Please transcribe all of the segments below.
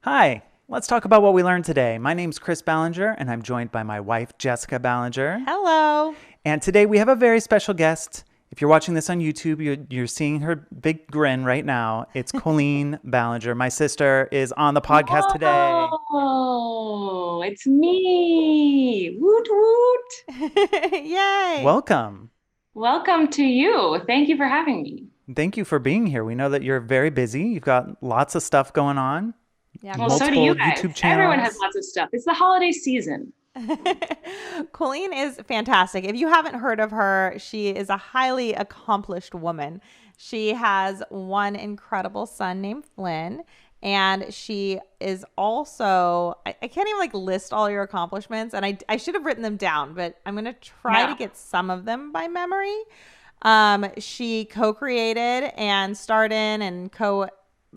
Hi, let's talk about what we learned today. My name's Chris Ballinger, and I'm joined by my wife, Jessica Ballinger. Hello. And today we have a very special guest. If you're watching this on YouTube, you're seeing her big grin right now. It's Colleen Ballinger. My sister is on the podcast today. Oh, it's me. Woot woot. Yay. Welcome. Welcome to you. Thank you for having me. Thank you for being here. We know that you're very busy. You've got lots of stuff going on. Yeah. Well, so do you guys. YouTube channels. Everyone has lots of stuff. It's the holiday season. Colleen is fantastic. If you haven't heard of her, she is a highly accomplished woman. She has one incredible son named Flynn, and she is also, I can't even list all your accomplishments, and I should have written them down, but I'm going to try to get some of them by memory. She co-created and starred in and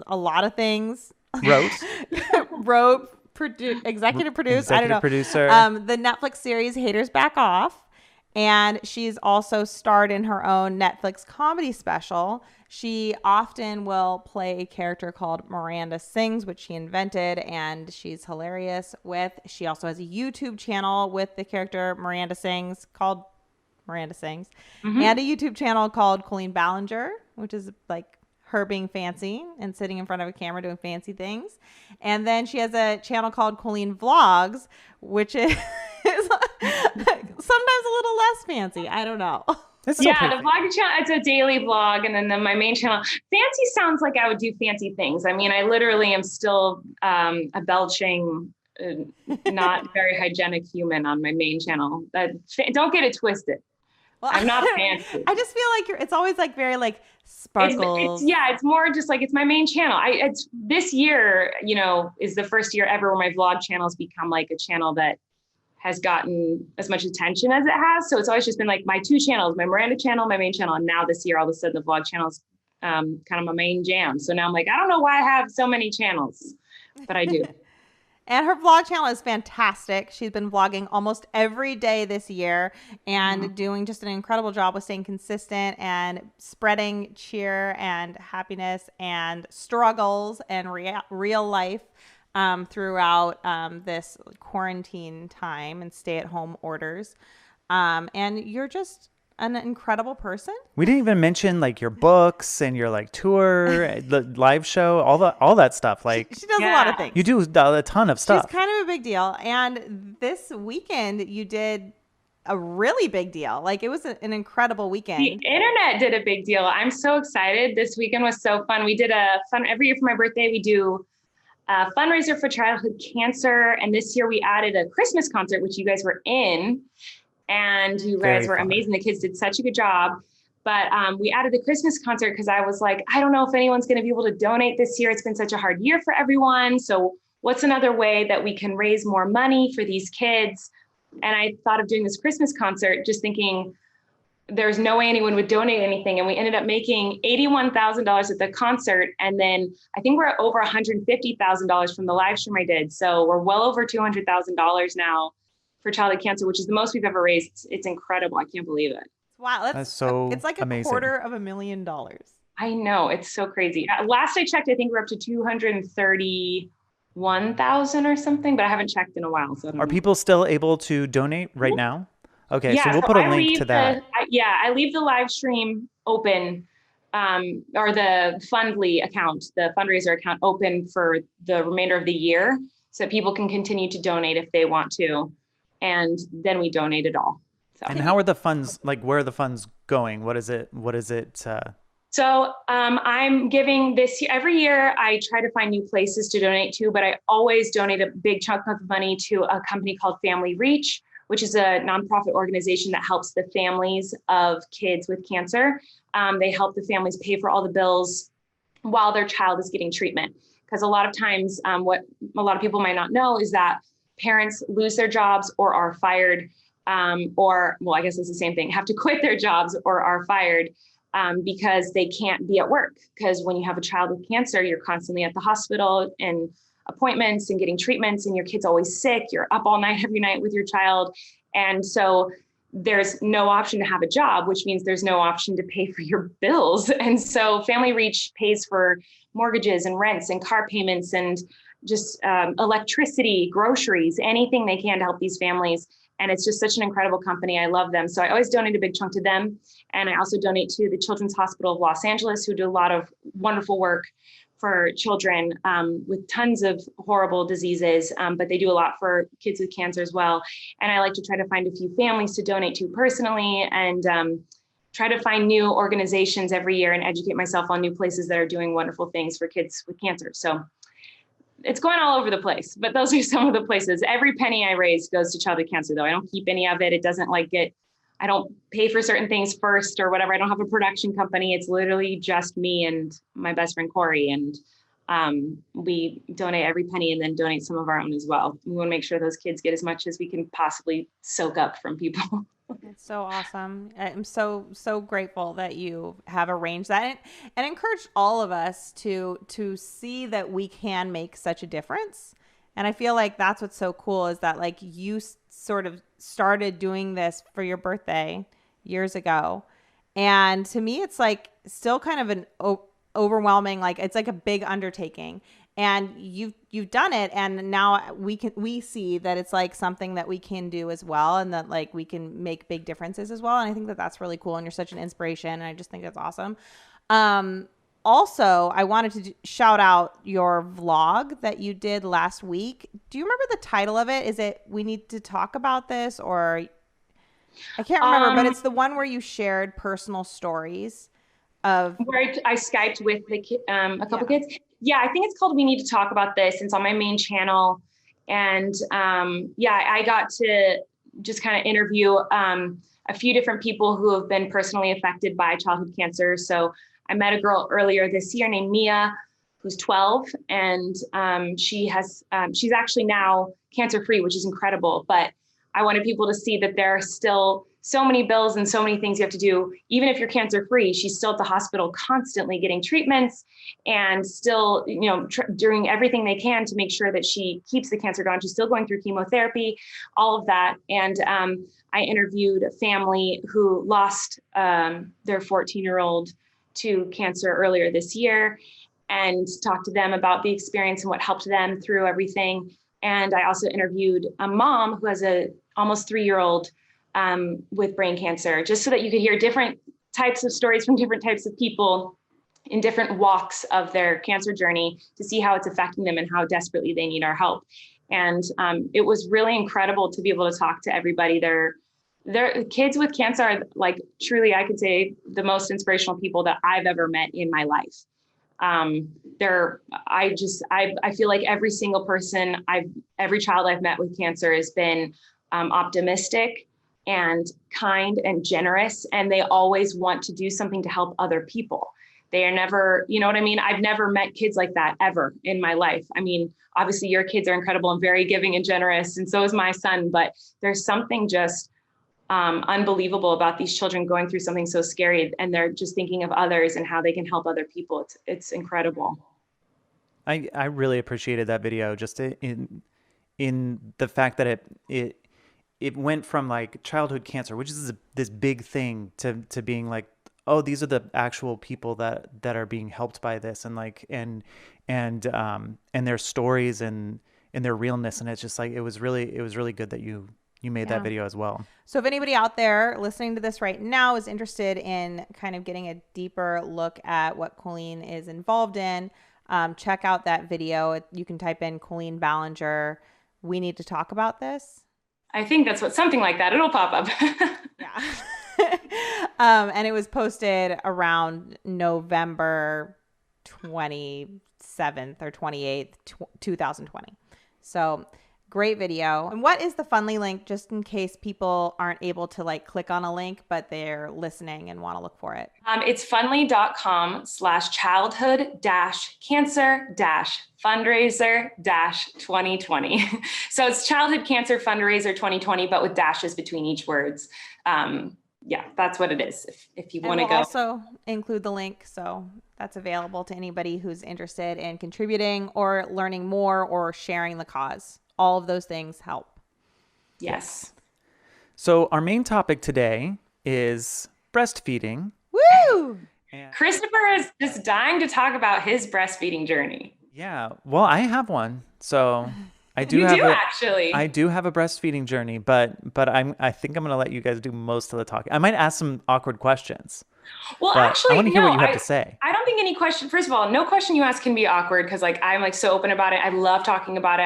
a lot of things. Wrote, executive produced. I don't know. Producer. The Netflix series Haters Back Off, and she's also starred in her own Netflix comedy special. She often will play a character called Miranda Sings, which she invented, and she's hilarious with. She also has a YouTube channel with the character Miranda Sings called Miranda Sings, and a YouTube channel called Colleen Ballinger, which is her being fancy and sitting in front of a camera doing fancy things. And then she has a channel called Colleen Vlogs, which is sometimes a little less fancy. I don't know. The vlog channel, it's a daily vlog. And then my main channel, fancy sounds like I would do fancy things. I mean, I literally am still a belching, not very hygienic human on my main channel. Don't get it twisted. Well, I'm not fancy. I just feel it's always very sparkles. It's more just it's my main channel. It's this year, is the first year ever where my vlog channel's become a channel that has gotten as much attention as it has. So it's always just been my two channels, my Miranda channel, my main channel. And now this year, all of a sudden the vlog channel's kind of my main jam. So now I'm I don't know why I have so many channels, but I do. And her vlog channel is fantastic. She's been vlogging almost every day this year and doing just an incredible job with staying consistent and spreading cheer and happiness and struggles and real life throughout this quarantine time and stay-at-home orders. And you're just an incredible person. We didn't even mention your books and your tour, the live show, all that stuff. She does a lot of things. You do a ton of stuff. She's kind of a big deal. And this weekend you did a really big deal. It was an incredible weekend. The internet did a big deal. I'm so excited. This weekend was so fun. We did every year for my birthday, we do a fundraiser for childhood cancer. And this year we added a Christmas concert, which you guys were in. And you guys were amazing. The kids did such a good job. But we added the Christmas concert because I was I don't know if anyone's going to be able to donate this year. It's been such a hard year for everyone. So what's another way that we can raise more money for these kids? And I thought of doing this Christmas concert, just thinking there's no way anyone would donate anything. And we ended up making $81,000 at the concert. And then I think we're at over $150,000 from the live stream I did. So we're well over $200,000 now for childhood cancer, which is the most we've ever raised. It's incredible. I can't believe it. Wow. That's so it's amazing. $250,000. I know. It's so crazy. Last I checked, I think we're up to 231,000 or something, but I haven't checked in a while. So are people still able to donate right now? Okay. So we'll put a link to that. I leave the live stream open, or the Fundly account, the Fundraiser account open for the remainder of the year so people can continue to donate if they want to. And then we donate it all. So. And how are the funds, where are the funds going? What is it? So I'm giving this year, every year I try to find new places to donate to, but I always donate a big chunk of money to a company called Family Reach, which is a nonprofit organization that helps the families of kids with cancer. They help the families pay for all the bills while their child is getting treatment. Because a lot of times what a lot of people might not know is that parents lose their jobs or are fired, I guess it's the same thing, have to quit their jobs or are fired because they can't be at work. Because when you have a child with cancer, you're constantly at the hospital and appointments and getting treatments, and your kid's always sick. You're up all night every night with your child. And so there's no option to have a job, which means there's no option to pay for your bills. And so Family Reach pays for mortgages and rents and car payments and just electricity, groceries, anything they can to help these families. And it's just such an incredible company. I love them. So I always donate a big chunk to them. And I also donate to the Children's Hospital of Los Angeles, who do a lot of wonderful work for children with tons of horrible diseases, but they do a lot for kids with cancer as well. And I like to try to find a few families to donate to personally, and try to find new organizations every year and educate myself on new places that are doing wonderful things for kids with cancer. So it's going all over the place, but those are some of the places. Every penny I raise goes to childhood cancer, though. I don't keep any of it. It doesn't I don't pay for certain things first or whatever. I don't have a production company. It's literally just me and my best friend, Corey. And we donate every penny and then donate some of our own as well. We want to make sure those kids get as much as we can possibly soak up from people. It's so awesome. I'm so grateful that you have arranged that and encouraged all of us to see that we can make such a difference. And I feel like that's what's so cool is that like you sort of started doing this for your birthday years ago. And to me, it's like still kind of an overwhelming, like it's like a big undertaking. And you've done it, and now we see that it's like something that we can do as well, and that like we can make big differences as well. And I think that that's really cool, and you're such an inspiration, and I just think that's awesome. Also, I wanted to shout out your vlog that you did last week. Do you remember the title of it? Is it "We Need to Talk About This," or I can't remember, but it's the one where you shared personal stories of where I Skyped with a couple kids. Yeah, I think it's called "We Need to Talk About This." It's on my main channel. And I got to just kind of interview a few different people who have been personally affected by childhood cancer. So I met a girl earlier this year named Mia, who's 12, and she's actually now cancer-free, which is incredible. But I wanted people to see that there are still so many bills and so many things you have to do. Even if you're cancer-free, she's still at the hospital constantly getting treatments and still, doing everything they can to make sure that she keeps the cancer going. She's still going through chemotherapy, all of that. And I interviewed a family who lost their 14-year-old to cancer earlier this year and talked to them about the experience and what helped them through everything. And I also interviewed a mom who has a almost 3-year-old with brain cancer, just so that you could hear different types of stories from different types of people in different walks of their cancer journey to see how it's affecting them and how desperately they need our help. And it was really incredible to be able to talk to everybody. They're kids with cancer are like truly, I could say, the most inspirational people that I've ever met in my life. I feel like every single person every child I've met with cancer has been optimistic and kind and generous, and they always want to do something to help other people. They are never, you know what I mean? I've never met kids like that ever in my life. I mean, obviously your kids are incredible and very giving and generous, and so is my son, but there's something just unbelievable about these children going through something so scary, and they're just thinking of others and how they can help other people. It's incredible. I really appreciated that video, just in the fact that it went from like childhood cancer, which is this big thing, to being like, oh, these are the actual people that are being helped by this, and like and their stories and their realness, and it's just like it was really good that you made that video as well. So if anybody out there listening to this right now is interested in kind of getting a deeper look at what Colleen is involved in, check out that video. You can type in Colleen Ballinger, "We Need to Talk About This." I think that's something like that. It'll pop up. Yeah. And it was posted around November 27th or 28th, 2020. So great video. And what is the Fundly link, just in case people aren't able to like click on a link, but they're listening and want to look for it? It's fundly.com/childhood-cancer-fundraiser-2020. So it's Childhood Cancer Fundraiser 2020, but with dashes between each words. Yeah, that's what it is. If you want to go. Also include the link. So that's available to anybody who's interested in contributing or learning more or sharing the cause. All of those things help. Yes. So our main topic today is breastfeeding. Woo! And Christopher is just dying to talk about his breastfeeding journey. Yeah. Well, I have one. So I do You have do actually. I do have a breastfeeding journey, but I think I'm gonna let you guys do most of the talking. I might ask some awkward questions, Well, but I want actually, to hear what no, you have to say. I don't think any question, first of all, no question you ask can be awkward because like I'm like so open about it. I love talking about it.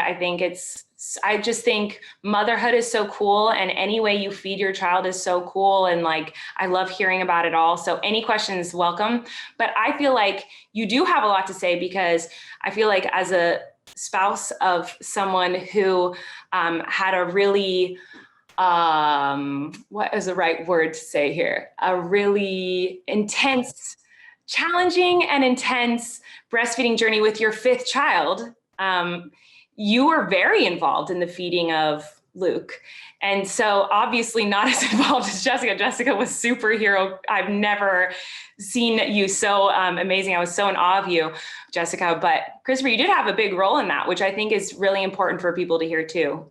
I just think motherhood is so cool and any way you feed your child is so cool. And like, I love hearing about it all. So any questions, welcome. But I feel like you do have a lot to say because I feel like as a spouse of someone who had a really what is the right word to say here? A really intense, challenging and intense breastfeeding journey with your fifth child. You were very involved in the feeding of Luke. And so obviously not as involved as Jessica. Jessica was superhero. I've never seen you so amazing. I was so in awe of you, Jessica. But Christopher, you did have a big role in that, which I think is really important for people to hear too.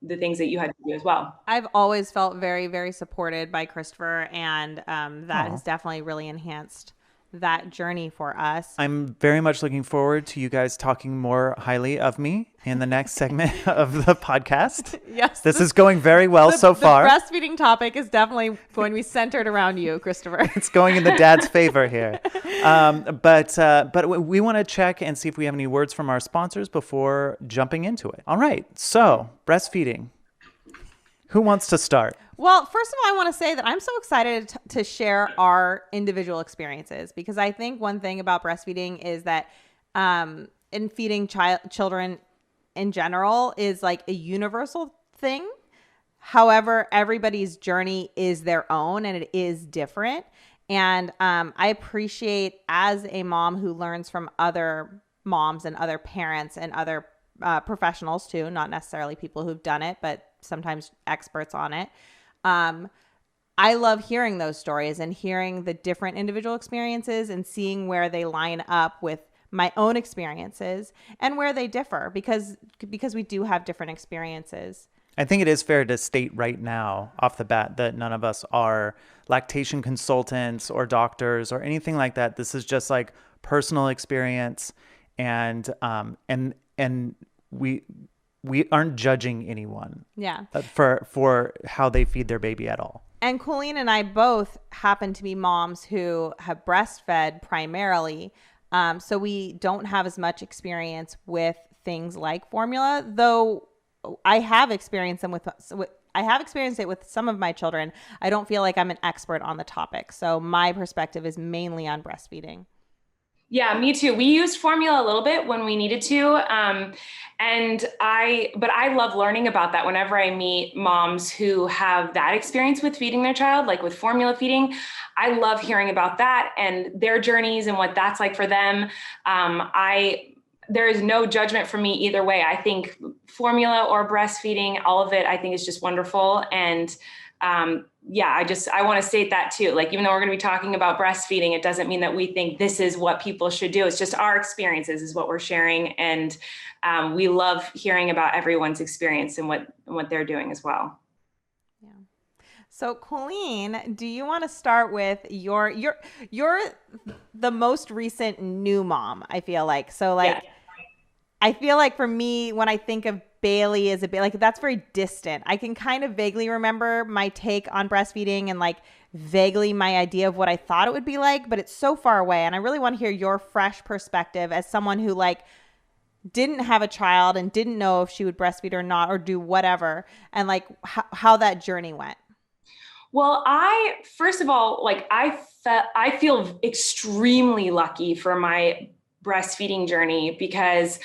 The things that you had to do as well. I've always felt very, very supported by Christopher, and that Aw. has definitely really enhanced that journey for us. I'm very much looking forward to you guys talking more highly of me in the next segment of the podcast. Yes. This is going very well so far. The breastfeeding topic is definitely going to be centered around you, Christopher. It's going in the dad's favor here. But we want to check and see if we have any words from our sponsors before jumping into it. All right. So breastfeeding. Who wants to start? Well, first of all, I want to say that I'm so excited to share our individual experiences because I think one thing about breastfeeding is that in feeding children in general is like a universal thing. However, everybody's journey is their own and it is different. And I appreciate as a mom who learns from other moms and other parents and other professionals too, not necessarily people who've done it, but sometimes experts on it. I love hearing those stories and hearing the different individual experiences and seeing where they line up with my own experiences and where they differ because we do have different experiences. I think it is fair to state right now off the bat that none of us are lactation consultants or doctors or anything like that. This is just like personal experience and we aren't judging anyone for how they feed their baby at all. And Colleen and I both happen to be moms who have breastfed primarily. So we don't have as much experience with things like formula, though I have experienced them I have experienced it with some of my children. I don't feel like I'm an expert on the topic. So my perspective is mainly on breastfeeding. Yeah, me too. We used formula a little bit when we needed to. But I love learning about that whenever I meet moms who have that experience with feeding their child, like with formula feeding. I love hearing about that and their journeys and what that's like for them. There is no judgment from me either way. I think formula or breastfeeding, all of it, I think is just wonderful. And I want to state that too. Like, even though we're going to be talking about breastfeeding, it doesn't mean that we think this is what people should do. It's just our experiences is what we're sharing. And we love hearing about everyone's experience and what they're doing as well. Yeah. So Colleen, do you want to start with you're the most recent new mom, I feel like. So like, yeah. I feel like for me, when I think of Bailey as a bit like that's very distant. I can kind of vaguely remember my take on breastfeeding and like vaguely my idea of what I thought it would be like, but it's so far away. And I really want to hear your fresh perspective as someone who like didn't have a child and didn't know if she would breastfeed or not or do whatever, and like how that journey went. Well, first of all, like I feel extremely lucky for my breastfeeding journey because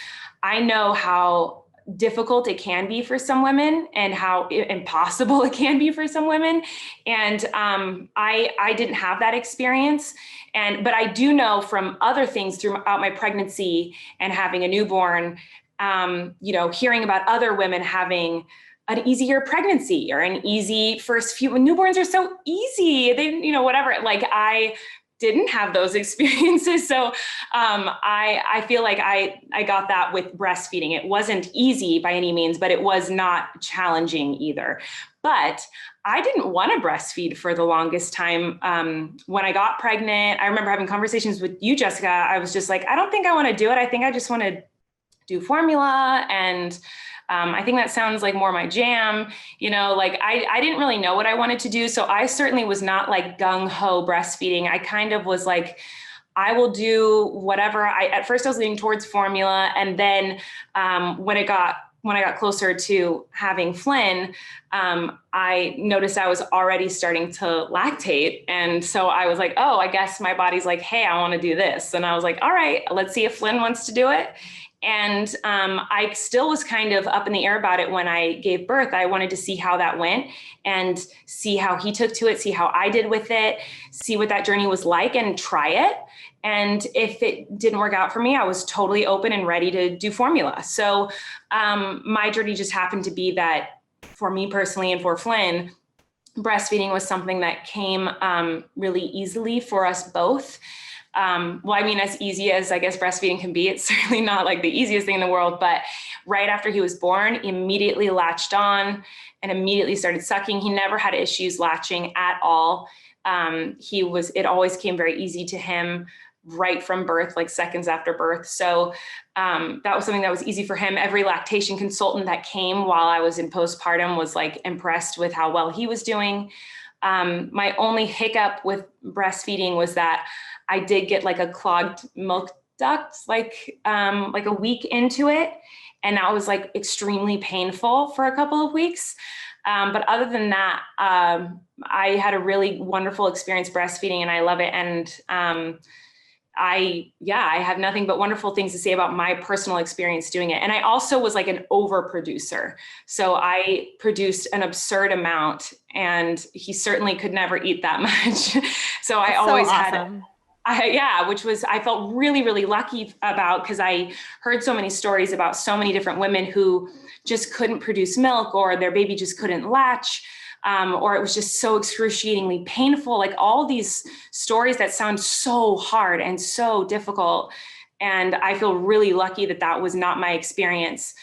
I know how difficult it can be for some women and how impossible it can be for some women. And I didn't have that experience. But I do know from other things throughout my pregnancy and having a newborn, hearing about other women having an easier pregnancy or an easy first few. Newborns are so easy. They, whatever. Like I didn't have those experiences. So I feel like I got that with breastfeeding. It wasn't easy by any means, but it was not challenging either. But I didn't want to breastfeed for the longest time. When I got pregnant, I remember having conversations with you, Jessica. I was just like, I don't think I want to do it. I think I just want to do formula. And I think that sounds like more my jam, like I didn't really know what I wanted to do. So I certainly was not like gung ho breastfeeding. I kind of was like, I will do whatever. At first I was leaning towards formula. And then when I got closer to having Flynn, I noticed I was already starting to lactate. And so I was like, oh, I guess my body's like, hey, I want to do this. And I was like, all right, let's see if Flynn wants to do it. And I still was kind of up in the air about it when I gave birth. I wanted to see how that went and see how he took to it, see how I did with it, see what that journey was like and try it. And if it didn't work out for me, I was totally open and ready to do formula. So my journey just happened to be that for me personally and for Flynn, breastfeeding was something that came really easily for us both. Well, I mean, as easy as I guess breastfeeding can be, it's certainly not like the easiest thing in the world, but right after he was born, immediately latched on and immediately started sucking. He never had issues latching at all. It always came very easy to him right from birth, like seconds after birth. So that was something that was easy for him. Every lactation consultant that came while I was in postpartum was like impressed with how well he was doing. My only hiccup with breastfeeding was that I did get like a clogged milk duct, like a week into it. And that was like extremely painful for a couple of weeks. But other than that, I had a really wonderful experience breastfeeding and I love it. And I have nothing but wonderful things to say about my personal experience doing it. And I also was like an overproducer. So I produced an absurd amount and he certainly could never eat that much. So I always had which was, I felt really, really lucky about because I heard so many stories about so many different women who just couldn't produce milk or their baby just couldn't latch. Or it was just so excruciatingly painful, like all these stories that sound so hard and so difficult. And I feel really lucky that that was not my experience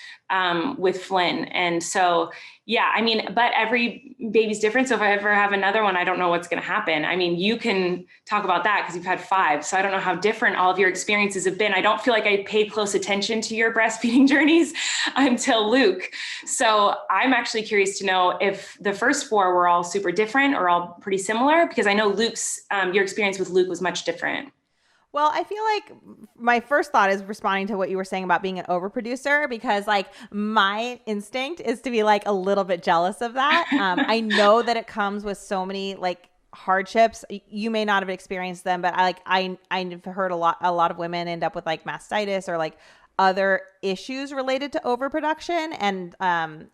with Flynn. And so, yeah, I mean, but every baby's different. So if I ever have another one, I don't know what's going to happen. I mean, you can talk about that because you've had 5. So I don't know how different all of your experiences have been. I don't feel like I paid close attention to your breastfeeding journeys until Luke. So I'm actually curious to know if the first 4 were all super different or all pretty similar, because I know your experience with Luke was much different. Well, I feel like my first thought is responding to what you were saying about being an overproducer, because like my instinct is to be like a little bit jealous of that. I know that it comes with so many like hardships. You may not have experienced them, but I've heard a lot of women end up with like mastitis or like other issues related to overproduction and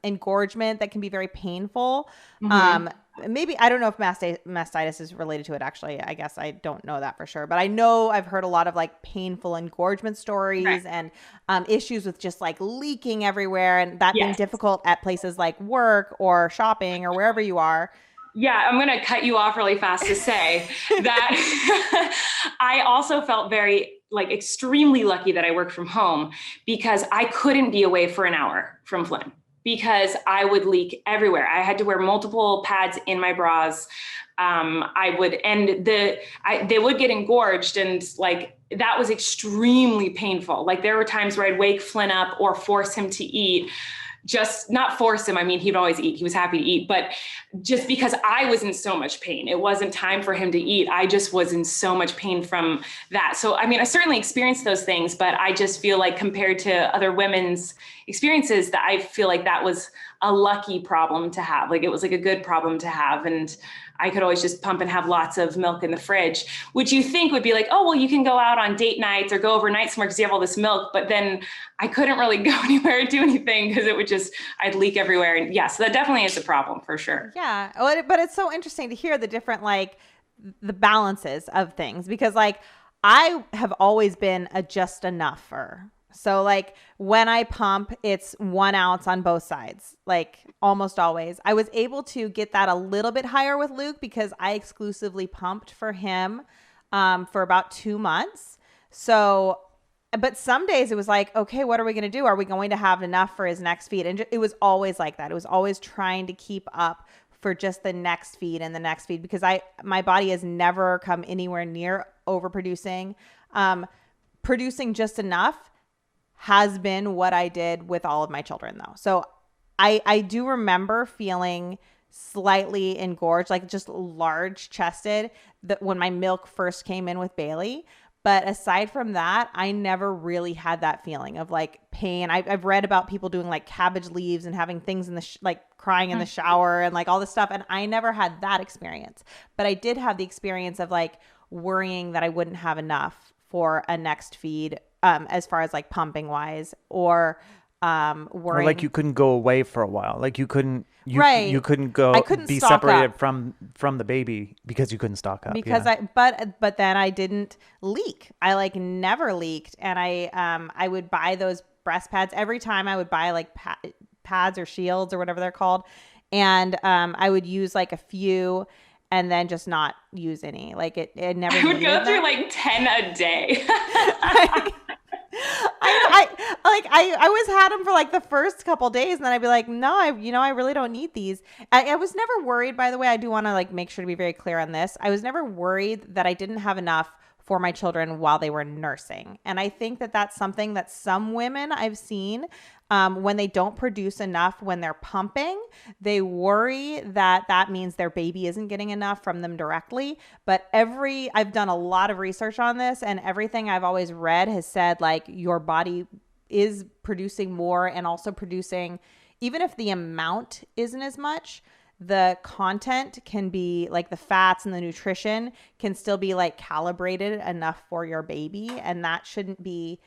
engorgement that can be very painful. Mm-hmm. Maybe, I don't know if mastitis is related to it, actually. I guess I don't know that for sure. But I know I've heard a lot of like painful engorgement stories, right, and issues with just like leaking everywhere and that being difficult at places like work or shopping or wherever you are. Yeah, I'm going to cut you off really fast to say that I also felt very like extremely lucky that I worked from home because I couldn't be away for an hour from Flynn because I would leak everywhere. I had to wear multiple pads in my bras. They would get engorged and like that was extremely painful. Like there were times where I'd wake Flynn up or force him to eat. Just not force him. I mean, he'd always eat. He was happy to eat, but just because I was in so much pain, it wasn't time for him to eat. I just was in so much pain from that. So, I mean, I certainly experienced those things, but I just feel like compared to other women's experiences that I feel like that was a lucky problem to have. Like it was like a good problem to have. And I could always just pump and have lots of milk in the fridge, which you think would be like, oh, well, you can go out on date nights or go overnight somewhere because you have all this milk. But then I couldn't really go anywhere or do anything because it would I'd leak everywhere. And yeah, so that definitely is a problem for sure. Yeah. But it's so interesting to hear the different, like the balances of things, because like I have always been a just enougher. So like when I pump, it's 1 ounce on both sides, like almost always. I was able to get that a little bit higher with Luke because I exclusively pumped for him for about 2 months. So, but some days it was like, okay, what are we going to do? Are we going to have enough for his next feed? And it was always like that. It was always trying to keep up for just the next feed and the next feed because my body has never come anywhere near overproducing. Producing just enough has been what I did with all of my children though. So I do remember feeling slightly engorged, like just large chested, that when my milk first came in with Bailey. But aside from that, I never really had that feeling of like pain. I've read about people doing like cabbage leaves and having things in the like crying in the shower and like all this stuff. And I never had that experience. But I did have the experience of like worrying that I wouldn't have enough for a next feed, as far as like pumping wise, or Or worrying. like you couldn't go away for a while. Like you couldn't Right. you couldn't I go couldn't be stock separated up. from the baby because you couldn't stock up. Because Yeah. but then I didn't leak. I like never leaked, and I would buy those breast pads every time. I would buy like pads or shields or whatever they're called, and I would use like a few and then just not use any. Like it never I would needed go through them. like 10 a day. I always had them for like the first couple days, and then I'd be like, no, I really don't need these. I was never worried, by the way. I do want to like make sure to be very clear on this. I was never worried that I didn't have enough for my children while they were nursing. And I think that that's something that some women I've seen, when they don't produce enough when they're pumping, they worry that that means their baby isn't getting enough from them directly. But I've done a lot of research on this, and everything I've always read has said like your body is producing more, and also producing, even if the amount isn't as much, the content can be like the fats and the nutrition can still be like calibrated enough for your baby. And that shouldn't be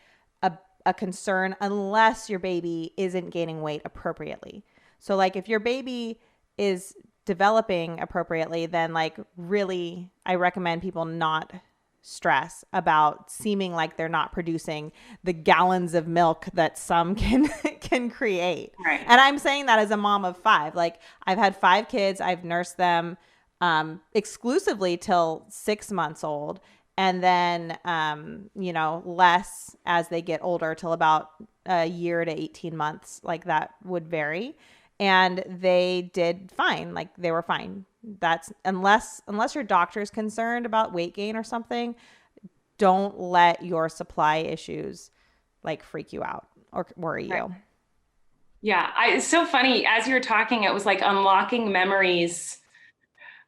a concern unless your baby isn't gaining weight appropriately. So like if your baby is developing appropriately, then like really I recommend people not stress about seeming like they're not producing the gallons of milk that some can create. Right. And I'm saying that as a mom of 5. Like I've had 5 kids. I've nursed them exclusively till 6 months old, and then less as they get older till about a year to 18 months. Like that would vary. And they did fine. Like they were fine. That's unless your doctor is concerned about weight gain or something, don't let your supply issues like freak you out or worry Right. you. Yeah, it's so funny. As you were talking, it was like unlocking memories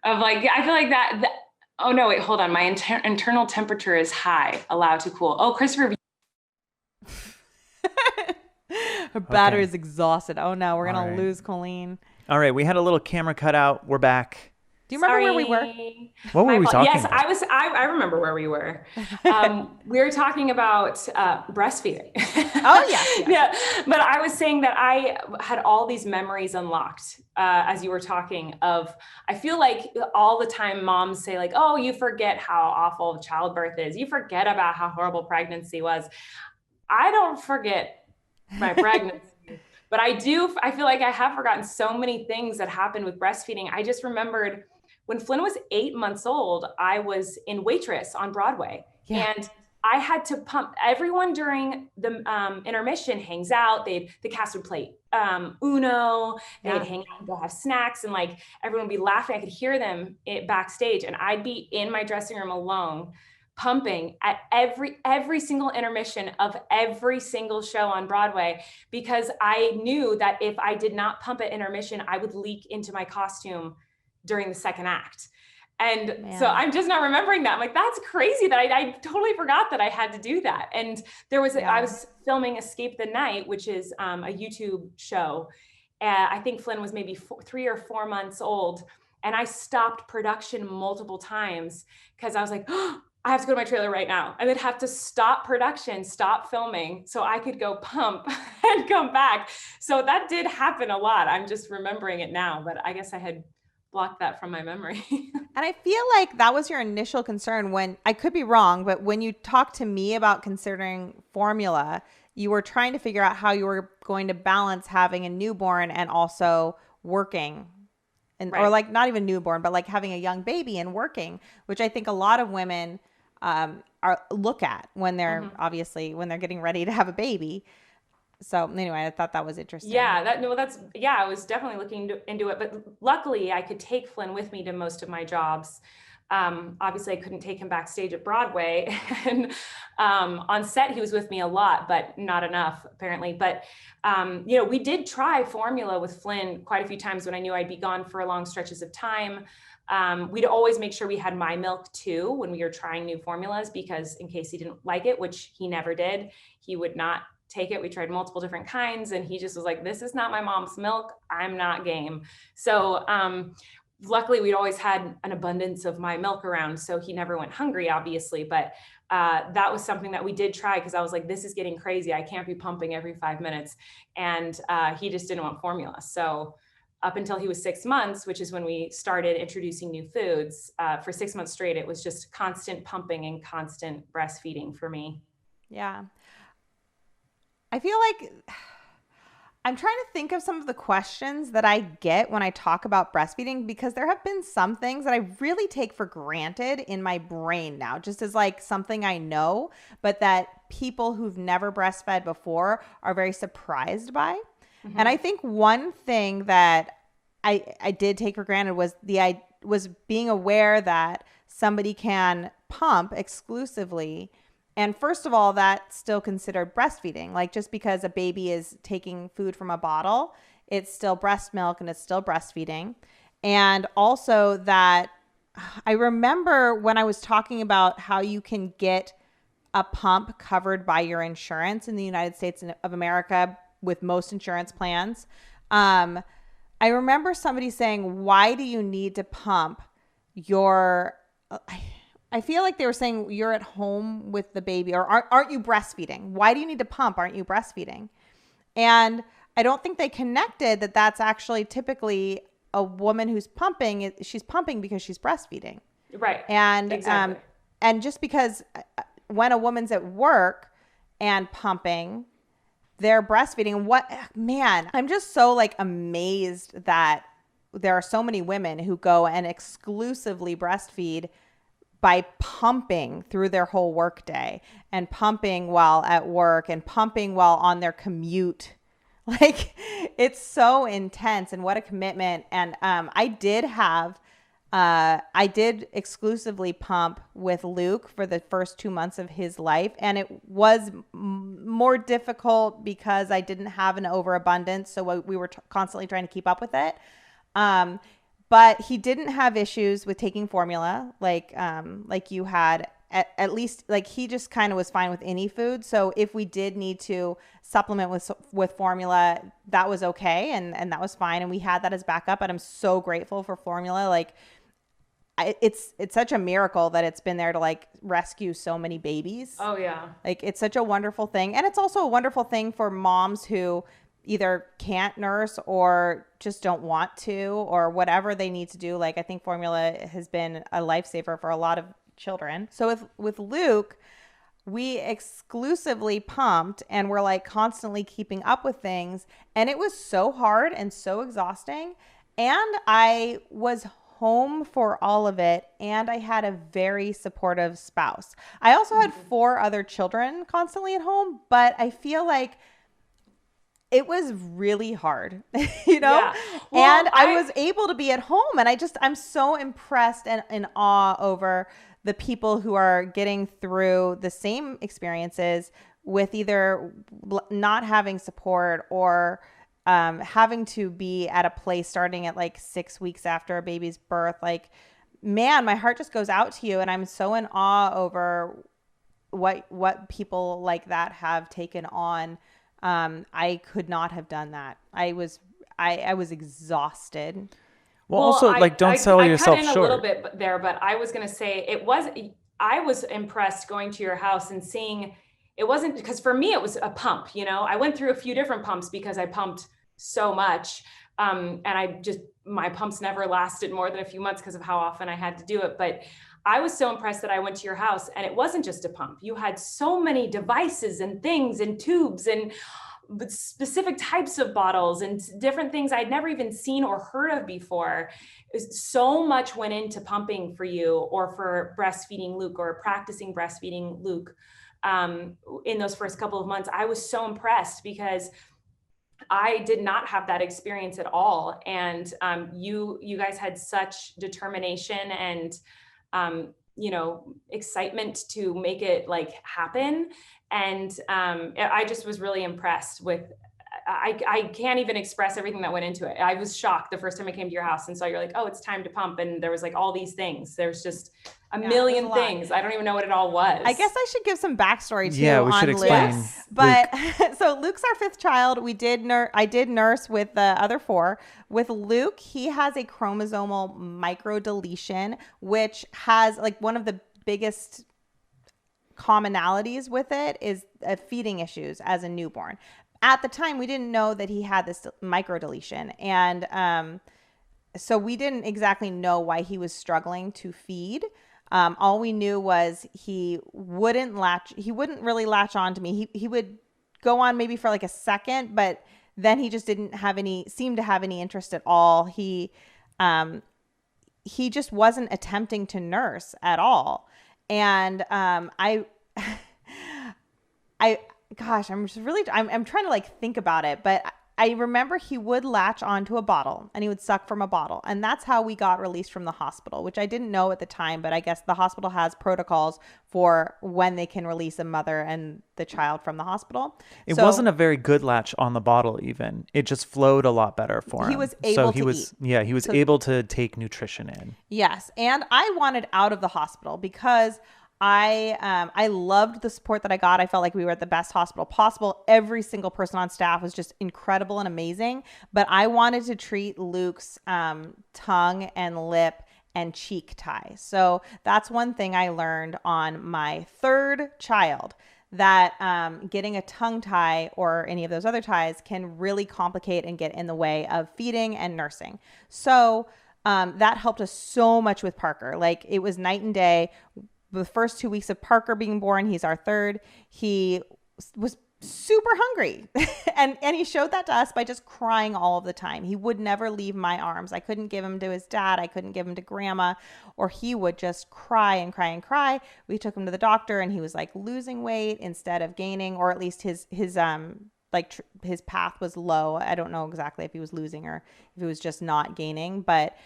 of like, I feel like oh no, wait, hold on. My internal temperature is high, allowed to cool. Oh, Christopher. Her battery is exhausted. Oh no, we're going to lose Colleen. All right, we had a little camera cutout. We're back. Do you remember where we were? What were we talking Yes, about? I remember where we were. We were talking about breastfeeding. Oh, yes. Yeah, but I was saying that I had all these memories unlocked as you were talking of, I feel like all the time moms say like, oh, you forget how awful childbirth is. You forget about how horrible pregnancy was. I don't forget my pregnancy. But I feel like I have forgotten so many things that happened with breastfeeding. I just remembered when Flynn was 8 months old, I was in Waitress on Broadway. Yeah. And I had to pump. Everyone during the intermission hangs out. The cast would play Uno. They'd hang out and go have snacks, and like everyone would be laughing. I could hear them backstage, and I'd be in my dressing room alone, pumping at every single intermission of every single show on Broadway, because I knew that if I did not pump at intermission, I would leak into my costume during the second act. And so I'm just not remembering that. I'm like, that's crazy that I totally forgot that I had to do that. And there was, I was filming Escape the Night, which is a YouTube show. I think Flynn was maybe 3 or 4 months old. And I stopped production multiple times because I was like, oh, I have to go to my trailer right now. I would have to stop production, stop filming so I could go pump and come back. So that did happen a lot. I'm just remembering it now, but I guess I had blocked that from my memory. And I feel like that was your initial concern when, I could be wrong, but when you talked to me about considering formula, you were trying to figure out how you were going to balance having a newborn and also working. And, or like not even newborn, but like having a young baby and working, which I think a lot of women look at when they're obviously when they're getting ready to have a baby. So anyway, I thought that was interesting. Yeah, I was definitely looking into it, but luckily I could take Flynn with me to most of my jobs. Obviously I couldn't take him backstage at Broadway. And on set, he was with me a lot, but not enough apparently. But, we did try formula with Flynn quite a few times when I knew I'd be gone for long stretches of time. We'd always make sure we had my milk too when we were trying new formulas, because in case he didn't like it, which he never did, he would not take it. We tried multiple different kinds and he just was like, this is not my mom's milk. I'm not game. So, luckily we'd always had an abundance of my milk around. So he never went hungry, obviously, but that was something that we did try, because I was like, this is getting crazy. I can't be pumping every 5 minutes. And he just didn't want formula. So up until he was 6 months, which is when we started introducing new foods, for 6 months straight, it was just constant pumping and constant breastfeeding for me. Yeah. I feel like I'm trying to think of some of the questions that I get when I talk about breastfeeding, because there have been some things that I really take for granted in my brain now, just as like something I know, but that people who've never breastfed before are very surprised by. Mm-hmm. And I think one thing that I did take for granted was was being aware that somebody can pump exclusively. And first of all, that's still considered breastfeeding. Like, just because a baby is taking food from a bottle, it's still breast milk and it's still breastfeeding. And also that I remember when I was talking about how you can get a pump covered by your insurance in the United States of America with most insurance plans. I remember somebody saying, why do you need to pump your... I feel like they were saying you're at home with the baby, or aren't you breastfeeding? Why do you need to pump? Aren't you breastfeeding? And I don't think they connected that that's actually typically a woman who's pumping. She's pumping because she's breastfeeding. Right. And, exactly. And just because when a woman's at work and pumping, they're breastfeeding. I'm just so like amazed that there are so many women who go and exclusively breastfeed by pumping through their whole workday, and pumping while at work, and pumping while on their commute. Like, it's so intense, and what a commitment. And I did exclusively pump with Luke for the first 2 months of his life. And it was more difficult because I didn't have an overabundance. So we were constantly trying to keep up with it. But he didn't have issues with taking formula like you had. At least, like, he just kind of was fine with any food. So if we did need to supplement with formula, that was okay, and that was fine, and we had that as backup. And I'm so grateful for formula. Like, it's such a miracle that it's been there to like rescue so many babies. Oh yeah. Like, it's such a wonderful thing, and it's also a wonderful thing for moms who either can't nurse or just don't want to, or whatever they need to do. Like, I think formula has been a lifesaver for a lot of children. So with Luke, we exclusively pumped, and we're like constantly keeping up with things. And it was so hard and so exhausting. And I was home for all of it. And I had a very supportive spouse. I also had 4 other children constantly at home, but I feel like it was really hard, Yeah. Well, and I was able to be at home, and I'm so impressed and in awe over the people who are getting through the same experiences with either not having support or having to be at a place starting at like 6 weeks after a baby's birth. Like, man, my heart just goes out to you, and I'm so in awe over what people like that have taken on. I could not have done that. I was exhausted. Well, also, like, don't sell yourself cut in short. a little bit there, but I was going to say I was impressed going to your house and seeing, it wasn't because for me, it was a pump, I went through a few different pumps because I pumped so much. And my pumps never lasted more than a few months because of how often I had to do it. But I was so impressed that I went to your house and it wasn't just a pump. You had so many devices and things and tubes and specific types of bottles and different things I'd never even seen or heard of before. So much went into pumping for you, or for breastfeeding Luke, or practicing breastfeeding Luke. In those first couple of months, I was so impressed because I did not have that experience at all. And you guys had such determination and excitement to make it like happen. And I just was really impressed with, I can't even express everything that went into it. I was shocked the first time I came to your house and saw you're like, oh, it's time to pump. And there was like all these things. There's just a million things. I don't even know what it all was. I guess I should give some backstory too. Yeah, we should explain. Luke. But so Luke's our 5th child. I did nurse with the other 4. With Luke, he has a chromosomal microdeletion, which has like one of the biggest commonalities with it is feeding issues as a newborn. At the time, we didn't know that he had this microdeletion. And so we didn't exactly know why he was struggling to feed. All we knew was he wouldn't really latch on to me. He would go on maybe for like a second, but then he just didn't seem to have any interest at all. He just wasn't attempting to nurse at all. And gosh, I'm trying to like think about it, but I remember he would latch onto a bottle and he would suck from a bottle. And that's how we got released from the hospital, which I didn't know at the time, but I guess the hospital has protocols for when they can release a mother and the child from the hospital. It wasn't a very good latch on the bottle even. It just flowed a lot better for him. He was able to eat. Yeah, he was able to take nutrition in. Yes. And I wanted out of the hospital because I loved the support that I got. I felt like we were at the best hospital possible. Every single person on staff was just incredible and amazing. But I wanted to treat Luke's tongue and lip and cheek tie. So that's one thing I learned on my 3rd child, that getting a tongue tie or any of those other ties can really complicate and get in the way of feeding and nursing. So that helped us so much with Parker. Like, it was night and day. The first 2 weeks of Parker being born, he's our 3rd, he was super hungry. and he showed that to us by just crying all of the time. He would never leave my arms. I couldn't give him to his dad. I couldn't give him to grandma, or he would just cry and cry and cry. We took him to the doctor and he was like losing weight instead of gaining, or at least his path was low. I don't know exactly if he was losing or if he was just not gaining, but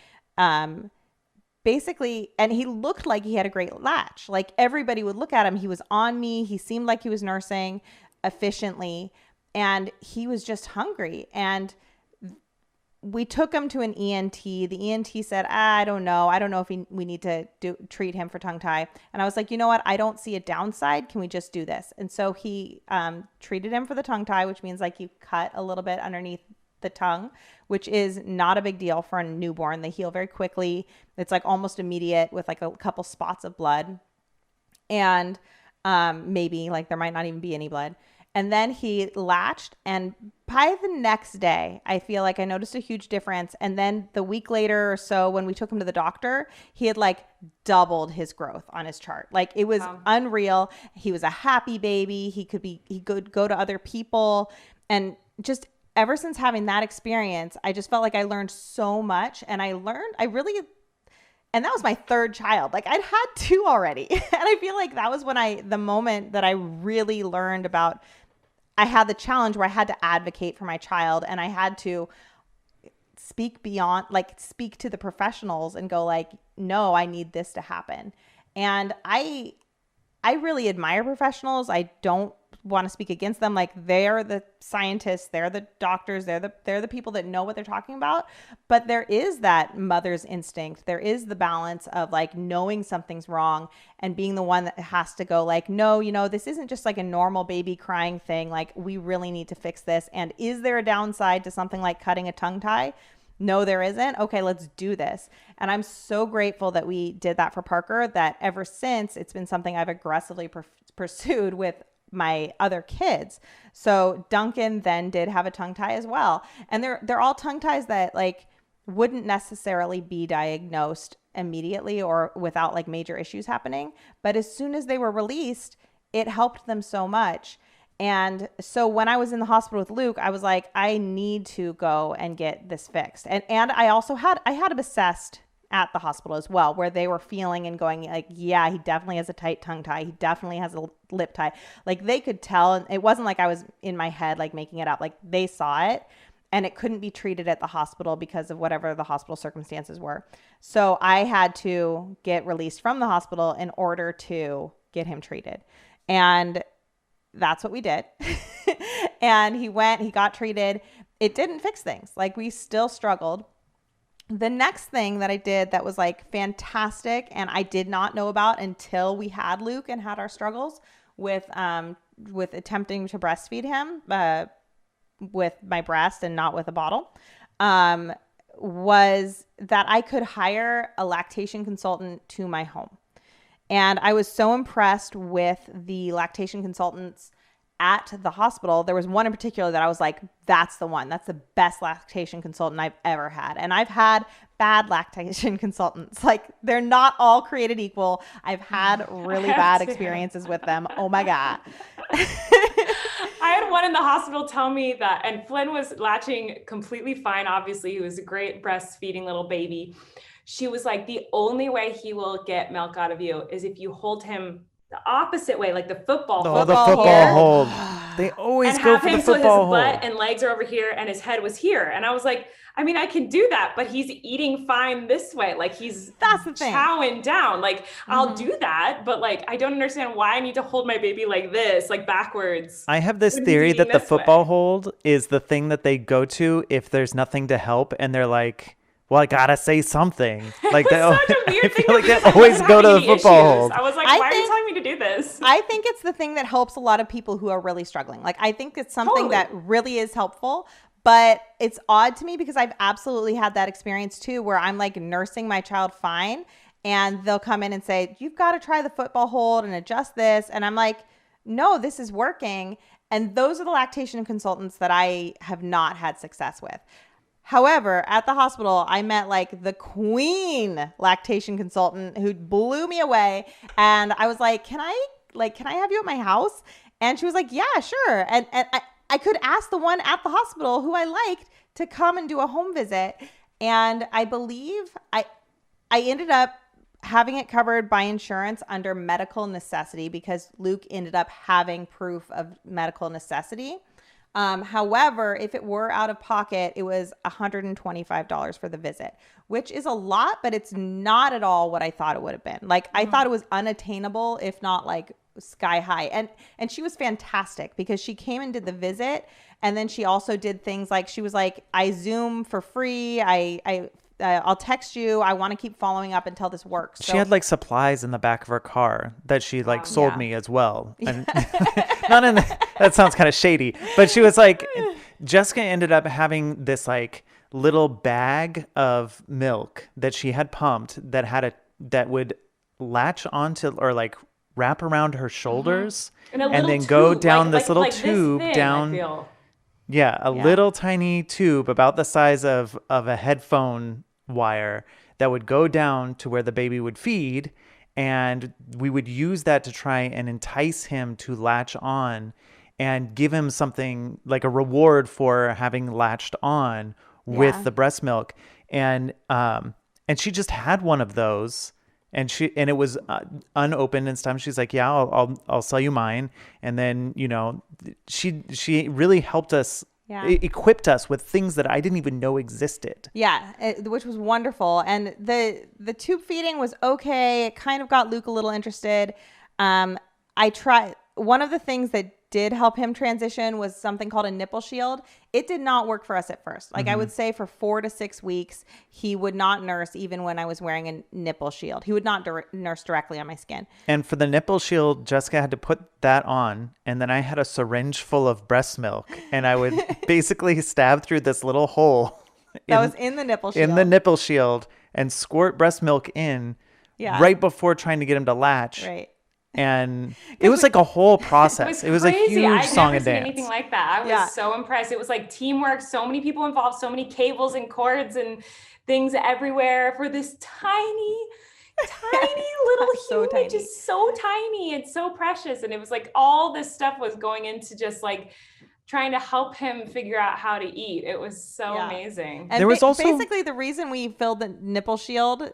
basically, and he looked like he had a great latch. Like, everybody would look at him. He was on me. He seemed like he was nursing efficiently, and he was just hungry. And we took him to an ENT. The ENT said, I don't know if we need to treat him for tongue tie. And I was like, you know what? I don't see a downside. Can we just do this? And so he treated him for the tongue tie, which means like you cut a little bit underneath the tongue, which is not a big deal for a newborn. They heal very quickly. It's like almost immediate with like a couple spots of blood. And maybe like there might not even be any blood. And then he latched, and by the next day, I feel like I noticed a huge difference. And then the week later or so, when we took him to the doctor, he had like doubled his growth on his chart. Like, it was unreal. He was a happy baby. He could go to other people. And just ever since having that experience, I just felt like I learned so much. And and that was my 3rd child. Like, I'd had 2 already. And I feel like that was the moment that I really learned about, I had the challenge where I had to advocate for my child, and I had to speak to the professionals and go like, no, I need this to happen. And I really admire professionals. I don't want to speak against them. Like, they're the scientists, they're the doctors, they're the people that know what they're talking about. But there is that mother's instinct. There is the balance of like knowing something's wrong and being the one that has to go like, no, this isn't just like a normal baby crying thing. Like, we really need to fix this. And is there a downside to something like cutting a tongue tie? No, there isn't. Okay, let's do this. And I'm so grateful that we did that for Parker, that ever since it's been something I've aggressively pursued with my other kids. So Duncan then did have a tongue tie as well. And they're all tongue ties that like wouldn't necessarily be diagnosed immediately or without like major issues happening. But as soon as they were released, it helped them so much. And so when I was in the hospital with Luke, I was like, I need to go and get this fixed. And I also had him assessed at the hospital as well, where they were feeling and going like, yeah, he definitely has a tight tongue tie. He definitely has a lip tie. Like, they could tell. And it wasn't like I was in my head, like making it up. Like, they saw it. and it couldn't be treated at the hospital because of whatever the hospital circumstances were. So I had to get released from the hospital in order to get him treated. And that's what we did. And he got treated. It didn't fix things. Like, we still struggled. The next thing that I did that was like fantastic and I did not know about until we had Luke and had our struggles with attempting to breastfeed him with my breast and not with a bottle, was that I could hire a lactation consultant to my home. And I was so impressed with the lactation consultants at the hospital. There was one in particular that I was like, that's the one. That's the best lactation consultant I've ever had. And I've had bad lactation consultants. Like, they're not all created equal. I've had really bad experiences with them. Oh my God. I had one in the hospital tell me that, and Flynn was latching completely fine. Obviously, he was a great breastfeeding little baby. She was like, the only way he will get milk out of you is if you hold him the opposite way, like the football hold. They always go for the football hold. So his butt and legs are over here and his head was here. And I was like, I mean, I can do that, but he's eating fine this way. Like, that's the thing. Chowing down. Like, I'll do that, but like, I don't understand why I need to hold my baby like this, like backwards. I have this theory that the football hold is the thing that they go to if there's nothing to help, and they're like, well, I gotta say something. Like, I feel like they always go to the football hold. I was like, why are you telling me to do this? I think it's the thing that helps a lot of people who are really struggling. Like, I think it's something that really is helpful, but it's odd to me because I've absolutely had that experience too, where I'm like nursing my child fine and they'll come in and say, you've got to try the football hold and adjust this. And I'm like, no, this is working. And those are the lactation consultants that I have not had success with. However, at the hospital, I met like the queen lactation consultant who blew me away. And I was like, can I have you at my house? And she was like, yeah, sure. And I could ask the one at the hospital who I liked to come and do a home visit. And I believe I ended up having it covered by insurance under medical necessity because Luke ended up having proof of medical necessity. However, if it were out of pocket, it was $125 for the visit, which is a lot, but it's not at all what I thought it would have been. Like, I thought it was unattainable, if not like sky high. And she was fantastic because she came and did the visit. And then she also did things like, she was like, I Zoom for free. I'll text you. I want to keep following up until this works. So, she had like supplies in the back of her car that she like sold me as well. And that sounds kind of shady, but she was like, Jessica ended up having this like little bag of milk that she had pumped that would latch onto or like wrap around her shoulders and then go down this little tube down. Yeah, a little tiny tube about the size of a headphone wire that would go down to where the baby would feed, and we would use that to try and entice him to latch on and give him something like a reward for having latched on with the breast milk. And she just had one of those. And it was unopened and stuff. She's like, yeah, I'll sell you mine. And then, you know, she really helped us, equipped us with things that I didn't even know existed. Yeah, which was wonderful. And the tube feeding was okay. It kind of got Luke a little interested. I tried, one of the things that did help him transition was something called a nipple shield. It did not work for us at first. Like I would say for 4 to 6 weeks, he would not nurse even when I was wearing a nipple shield. He would not nurse directly on my skin. And for the nipple shield, Jessica had to put that on. And then I had a syringe full of breast milk. And I would basically stab through this little hole. That was in the nipple shield. In the nipple shield and squirt breast milk in right before trying to get him to latch. Right. And it was like a whole process. It was a huge song and dance. I've never seen anything like that. I was so impressed. It was like teamwork, so many people involved, so many cables and cords and things everywhere for this tiny little so human, just so tiny and so precious. And it was like all this stuff was going into just like trying to help him figure out how to eat. It was so amazing. And there was also basically the reason we filled the nipple shield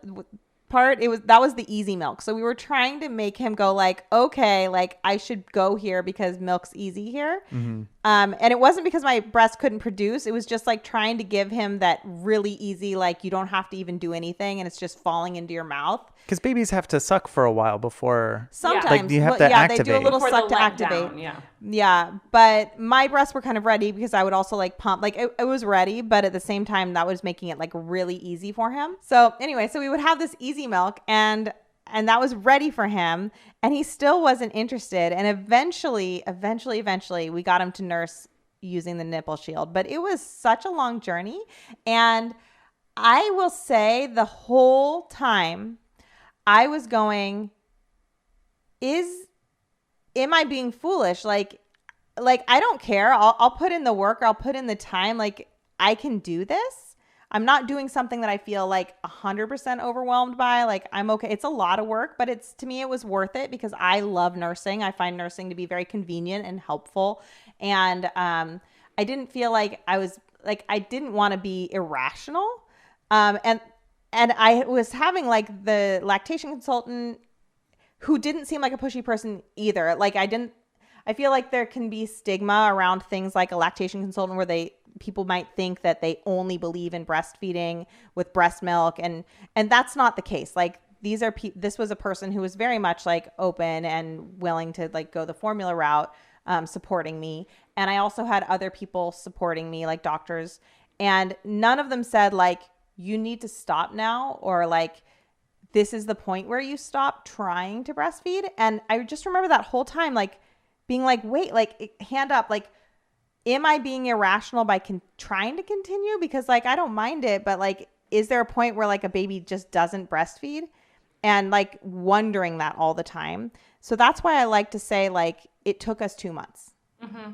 part, that was the easy milk. So we were trying to make him go like, okay, like I should go here because milk's easy here. Mm-hmm. And it wasn't because my breast couldn't produce. It was just like trying to give him that really easy, like you don't have to even do anything and it's just falling into your mouth. Because babies have to suck for a while before. Sometimes. Like you have to activate. They do a little Before suck the to letdown, activate. yeah. Yeah. But my breasts were kind of ready because I would also like pump. Like it was ready, but at the same time, that was making it like really easy for him. So anyway, so we would have this easy milk and that was ready for him. And he still wasn't interested. And eventually, we got him to nurse using the nipple shield. But it was such a long journey. And I will say the whole time I was going, am I being foolish? Like I don't care. I'll put in the work, or I'll put in the time. Like I can do this. I'm not doing something that I feel like 100% overwhelmed by. Like I'm okay. It's a lot of work, but to me, it was worth it because I love nursing. I find nursing to be very convenient and helpful. And I didn't feel like I didn't want to be irrational. And I was having like the lactation consultant who didn't seem like a pushy person either. Like I feel like there can be stigma around things like a lactation consultant where people might think that they only believe in breastfeeding with breast milk. And that's not the case. Like this was a person who was very much like open and willing to like go the formula route, supporting me. And I also had other people supporting me, like doctors, and none of them said like, you need to stop now, or like, this is the point where you stop trying to breastfeed. And I just remember that whole time, like being like, wait, like hand up, like, am I being irrational by trying to continue? Because like, I don't mind it, but like, is there a point where like a baby just doesn't breastfeed? And like wondering that all the time. So that's why I like to say like, it took us 2 months. Mm-hmm.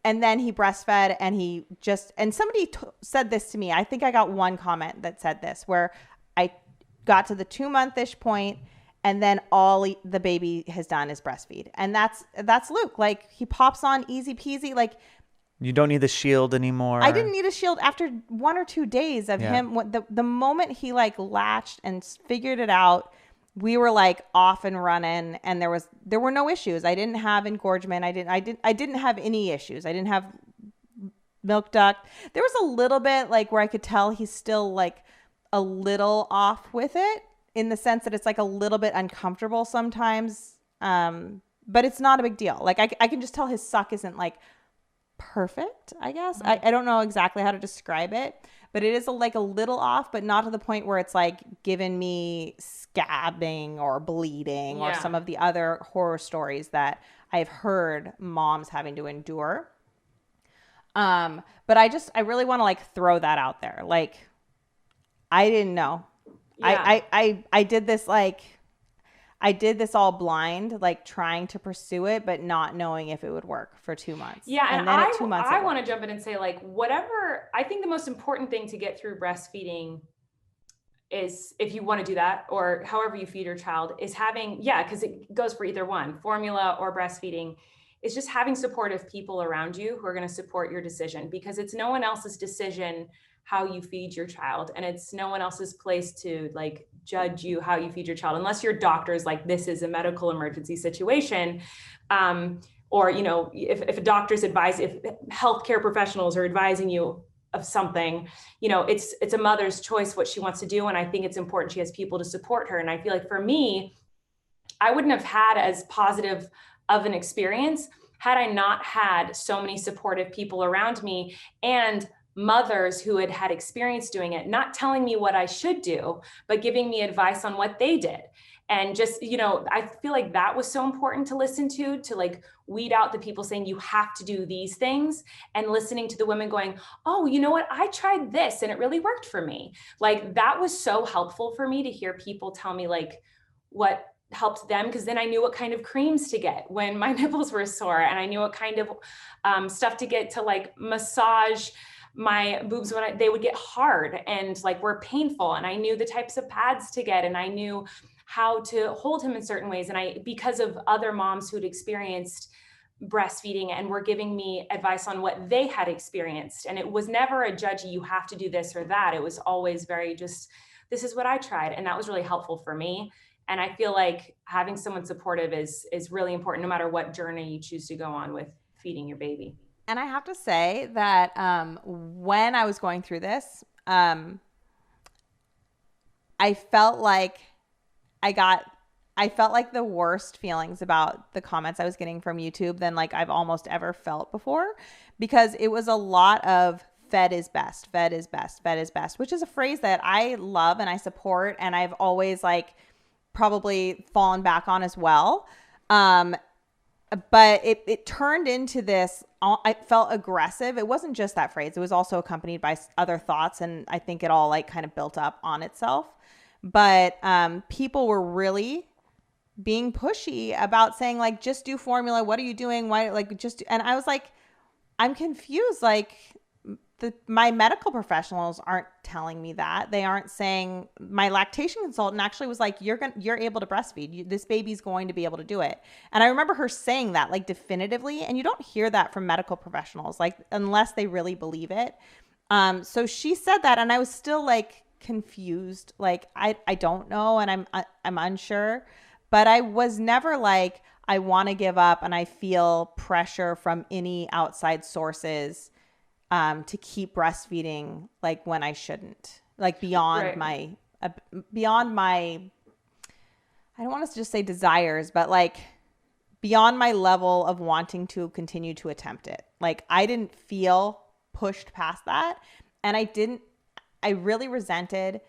And then he breastfed and somebody said this to me. I think I got one comment that said this, where I got to the 2-month-ish point and then all the baby has done is breastfeed. And that's Luke. Like he pops on easy peasy. Like you don't need the shield anymore. I didn't need a shield after 1 or 2 days of him. The moment he like latched and figured it out, we were like off and running, and there were no issues. I didn't have engorgement. I didn't have any issues. I didn't have milk duct. There was a little bit like where I could tell he's still like a little off with it, in the sense that it's like a little bit uncomfortable sometimes. But it's not a big deal. Like I can just tell his suck isn't like perfect, I guess. I don't know exactly how to describe it, but it is like a little off, but not to the point where it's like giving me scabbing or bleeding or some of the other horror stories that I've heard moms having to endure. But I really want to like throw that out there. Like, I didn't know. Yeah. I did this like, I did this all blind, like trying to pursue it, but not knowing if it would work for 2 months. Yeah. And then at 2 months, I want to jump in and say like, whatever, I think the most important thing to get through breastfeeding is, if you want to do that, or however you feed your child, is having, because it goes for either one, formula or breastfeeding, is just having supportive people around you who are going to support your decision, because it's no one else's decision how you feed your child. And it's no one else's place to like judge you how you feed your child, unless your doctor is like, this is a medical emergency situation. Or, you know, if a doctor's advice, if healthcare professionals are advising you of something, you know, it's a mother's choice what she wants to do. And I think it's important she has people to support her. And I feel like for me, I wouldn't have had as positive of an experience had I not had so many supportive people around me, and mothers who had experience doing it, not telling me what I should do, but giving me advice on what they did. And just, you know, I feel like that was so important to listen to like weed out the people saying you have to do these things, and listening to the women going, oh, you know what, I tried this and it really worked for me. Like that was so helpful for me to hear people tell me like what helped them, because then I knew what kind of creams to get when my nipples were sore, and I knew what kind of stuff to get to like massage my boobs when they would get hard and like were painful. And I knew the types of pads to get, and I knew how to hold him in certain ways. And because of other moms who'd experienced breastfeeding and were giving me advice on what they had experienced. And it was never a judgy, you have to do this or that. It was always very just, this is what I tried. And that was really helpful for me. And I feel like having someone supportive is really important, no matter what journey you choose to go on with feeding your baby. And I have to say that when I was going through this, I felt like I felt like the worst feelings about the comments I was getting from YouTube than like I've almost ever felt before, because it was a lot of fed is best, fed is best, fed is best, which is a phrase that I love and I support, and I've always like probably fallen back on as well. But it turned into this, I felt aggressive. It wasn't just that phrase. It was also accompanied by other thoughts. And I think it all like kind of built up on itself. But people were really being pushy about saying like, just do formula. What are you doing? Why? Like just, and I was like, I'm confused. Like my medical professionals aren't telling me that. They aren't saying. My lactation consultant actually was like, you're able to breastfeed. This baby's going to be able to do it. And I remember her saying that like definitively, and you don't hear that from medical professionals, like unless they really believe it. So she said that, and I was still like confused. Like I don't know, and I'm unsure, but I was never like, I want to give up and I feel pressure from any outside sources to keep breastfeeding like when I shouldn't, like beyond my I don't want to just say desires, but like beyond my level of wanting to continue to attempt it. Like I didn't feel pushed past that. And I really resented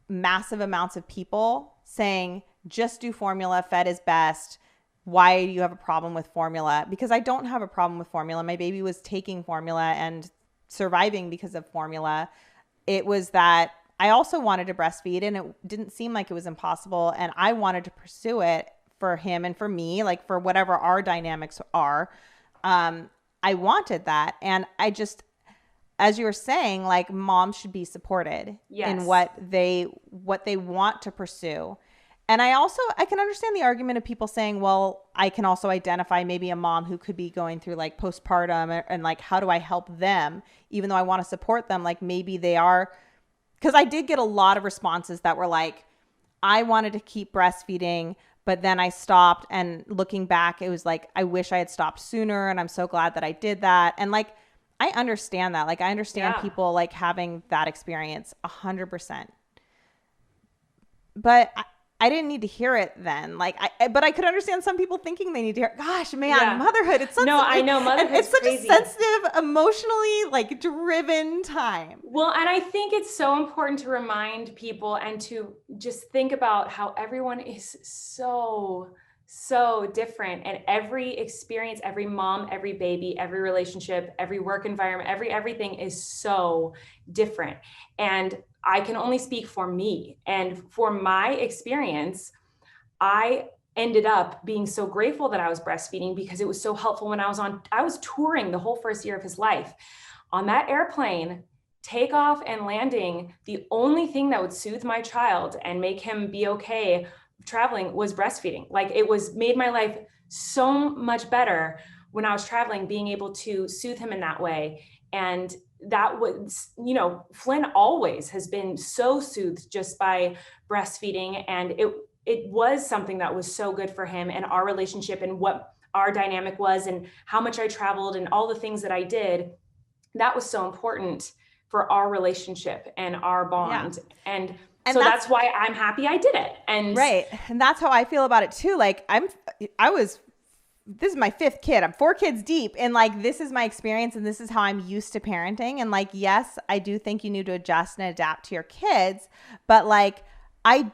massive amounts of people saying, just do formula, fed is best. Why do you have a problem with formula? Because I don't have a problem with formula. My baby was taking formula and surviving because of formula. It was that I also wanted to breastfeed, and it didn't seem like it was impossible. And I wanted to pursue it for him and for me, like for whatever our dynamics are. I wanted that. And I just, as you were saying, like moms should be supported in what they want to pursue. And I can understand the argument of people saying, well, I can also identify maybe a mom who could be going through like postpartum and like, how do I help them? Even though I want to support them, like maybe they are, because I did get a lot of responses that were like, I wanted to keep breastfeeding, but then I stopped. And looking back, it was like, I wish I had stopped sooner. And I'm so glad that I did that. And like, I understand that. Like, I understand people like having that experience 100%. But I didn't need to hear it then. Like, but I could understand some people thinking they need to hear it. Gosh, man, motherhood. It's such I know motherhood. It's such crazy. A sensitive, emotionally like driven time. Well, and I think it's so important to remind people and to just think about how everyone is so different, and every experience, every mom, every baby, every relationship, every work environment, everything is so different. And I can only speak for me, and for my experience, I ended up being so grateful that I was breastfeeding because it was so helpful when I was touring the whole first year of his life. On that airplane, takeoff and landing, the only thing that would soothe my child and make him be okay traveling was breastfeeding. Like it made my life so much better when I was traveling, being able to soothe him in that way. And that was, Flynn always has been so soothed just by breastfeeding. And it was something that was so good for him and our relationship and what our dynamic was and how much I traveled and all the things that I did. That was so important for our relationship and our bond. Yeah. And so that's why I'm happy I did it. And right. And that's how I feel about it too. Like this is my 5th kid. I'm 4 kids deep. And like, this is my experience and this is how I'm used to parenting. And like, yes, I do think you need to adjust and adapt to your kids. But like, I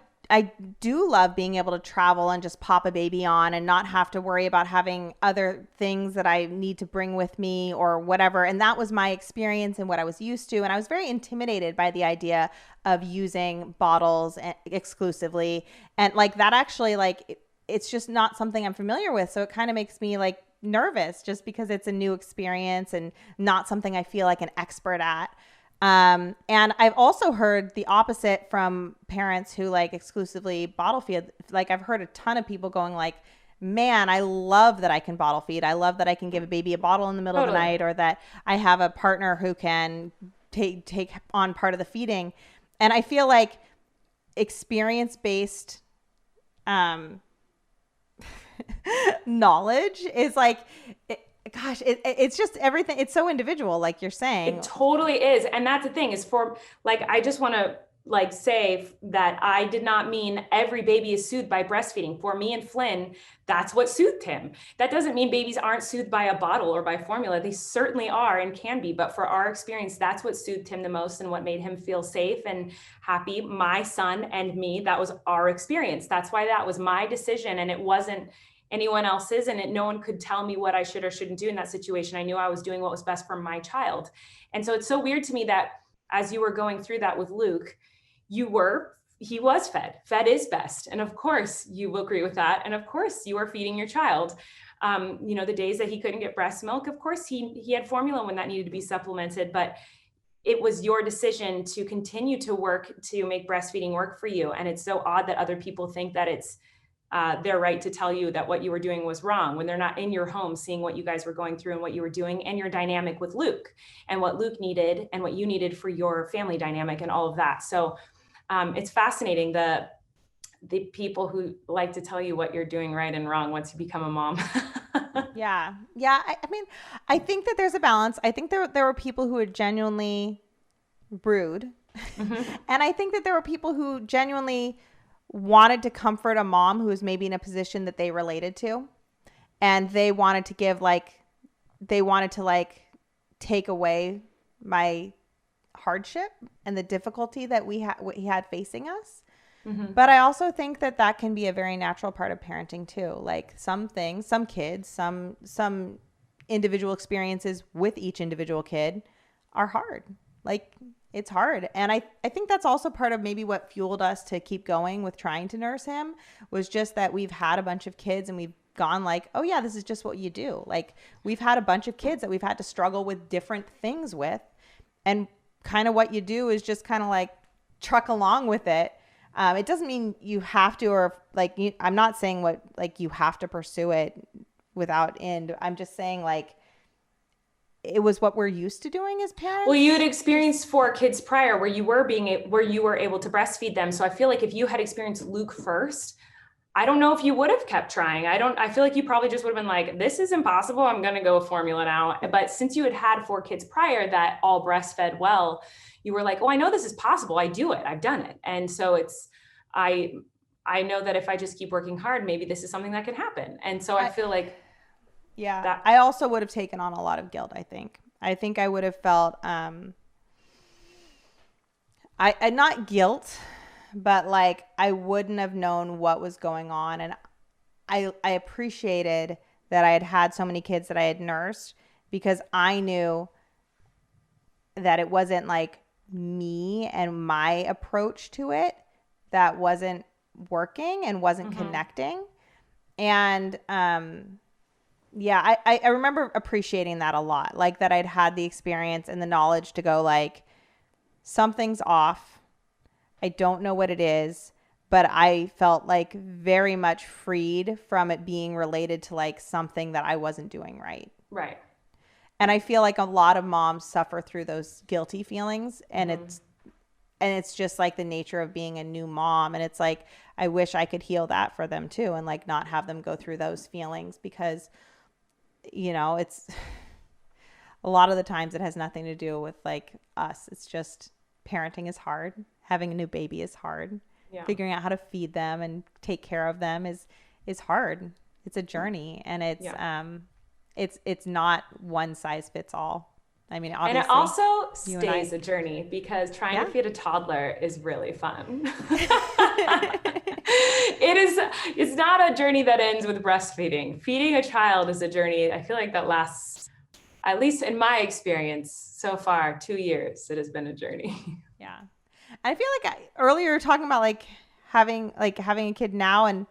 do love being able to travel and just pop a baby on and not have to worry about having other things that I need to bring with me or whatever. And that was my experience and what I was used to. And I was very intimidated by the idea of using bottles exclusively. And like that actually, like, it's just not something I'm familiar with. So it kind of makes me like nervous just because it's a new experience and not something I feel like an expert at. And I've also heard the opposite from parents who like exclusively bottle feed. Like I've heard a ton of people going like, man, I love that I can bottle feed. I love that I can give a baby a bottle in the middle of the night, or that I have a partner who can take on part of the feeding. And I feel like experience-based knowledge is like, it's just everything. It's so individual, like you're saying. It totally is. And that's the thing is for like, I just want to like say that I did not mean every baby is soothed by breastfeeding. For me and Flynn, that's what soothed him. That doesn't mean babies aren't soothed by a bottle or by formula. They certainly are and can be, but for our experience, that's what soothed him the most and what made him feel safe and happy. My son and me, that was our experience. That's why that was my decision, and it wasn't anyone else's, and no one could tell me what I should or shouldn't do in that situation. I knew I was doing what was best for my child. And so it's so weird to me that as you were going through that with Luke, he was fed. Fed is best. And of course you will agree with that. And of course you are feeding your child. The days that he couldn't get breast milk, of course he had formula when that needed to be supplemented, but it was your decision to continue to work to make breastfeeding work for you. And it's so odd that other people think that it's their right to tell you that what you were doing was wrong when they're not in your home seeing what you guys were going through and what you were doing and your dynamic with Luke and what Luke needed and what you needed for your family dynamic and all of that. So it's fascinating, the people who like to tell you what you're doing right and wrong once you become a mom. Yeah. I mean, I think that there's a balance. I think there were people who were genuinely rude. Mm-hmm. And I think that there were people who genuinely wanted to comfort a mom who was maybe in a position that they related to. And they wanted to take away my hardship and the difficulty that we had facing us. Mm-hmm. But I also think that can be a very natural part of parenting too. Like some things, some kids, some individual experiences with each individual kid are hard. Like it's hard. And I think that's also part of maybe what fueled us to keep going with trying to nurse him, was just that we've had a bunch of kids and we've gone like, oh yeah, this is just what you do. Like we've had a bunch of kids that we've had to struggle with different things with, and kind of what you do is just kind of like truck along with it. It doesn't mean you have to, or like, I'm not saying you have to pursue it without end. I'm just saying like, it was what we're used to doing as parents. Well, you had experienced 4 kids prior where you were able to breastfeed them. So I feel like if you had experienced Luke first, I don't know if you would have kept trying. I feel like you probably just would have been like, this is impossible. I'm going to go with formula now. But since you had 4 kids prior that all breastfed well, you were like, oh, I know this is possible. I do it. I've done it. And so I know that if I just keep working hard, maybe this is something that can happen. And so I feel like, yeah, I also would have taken on a lot of guilt. I think I would have felt, I not guilt, but like I wouldn't have known what was going on. And I appreciated that I had so many kids that I had nursed, because I knew that it wasn't like me and my approach to it that wasn't working and wasn't mm-hmm. connecting. And, yeah, I remember appreciating that a lot, like that I'd had the experience and the knowledge to go like, something's off. I don't know what it is, but I felt like very much freed from it being related to like something that I wasn't doing right. Right. And I feel like a lot of moms suffer through those guilty feelings, and mm-hmm. it's just like the nature of being a new mom. And it's like, I wish I could heal that for them too, and like not have them go through those feelings, because it's a lot of the times it has nothing to do with like us. It's just parenting is hard. Having a new baby is hard. Yeah. Figuring out how to feed them and take care of them is hard. It's a journey, and it's not one size fits all. I mean, obviously. And it also stays a journey, because trying to feed a toddler is really fun. It's not a journey that ends with breastfeeding. Feeding a child is a journey, I feel like, that lasts, at least in my experience so far, 2 years. It has been a journey. Yeah. I feel like earlier talking about like having a kid now and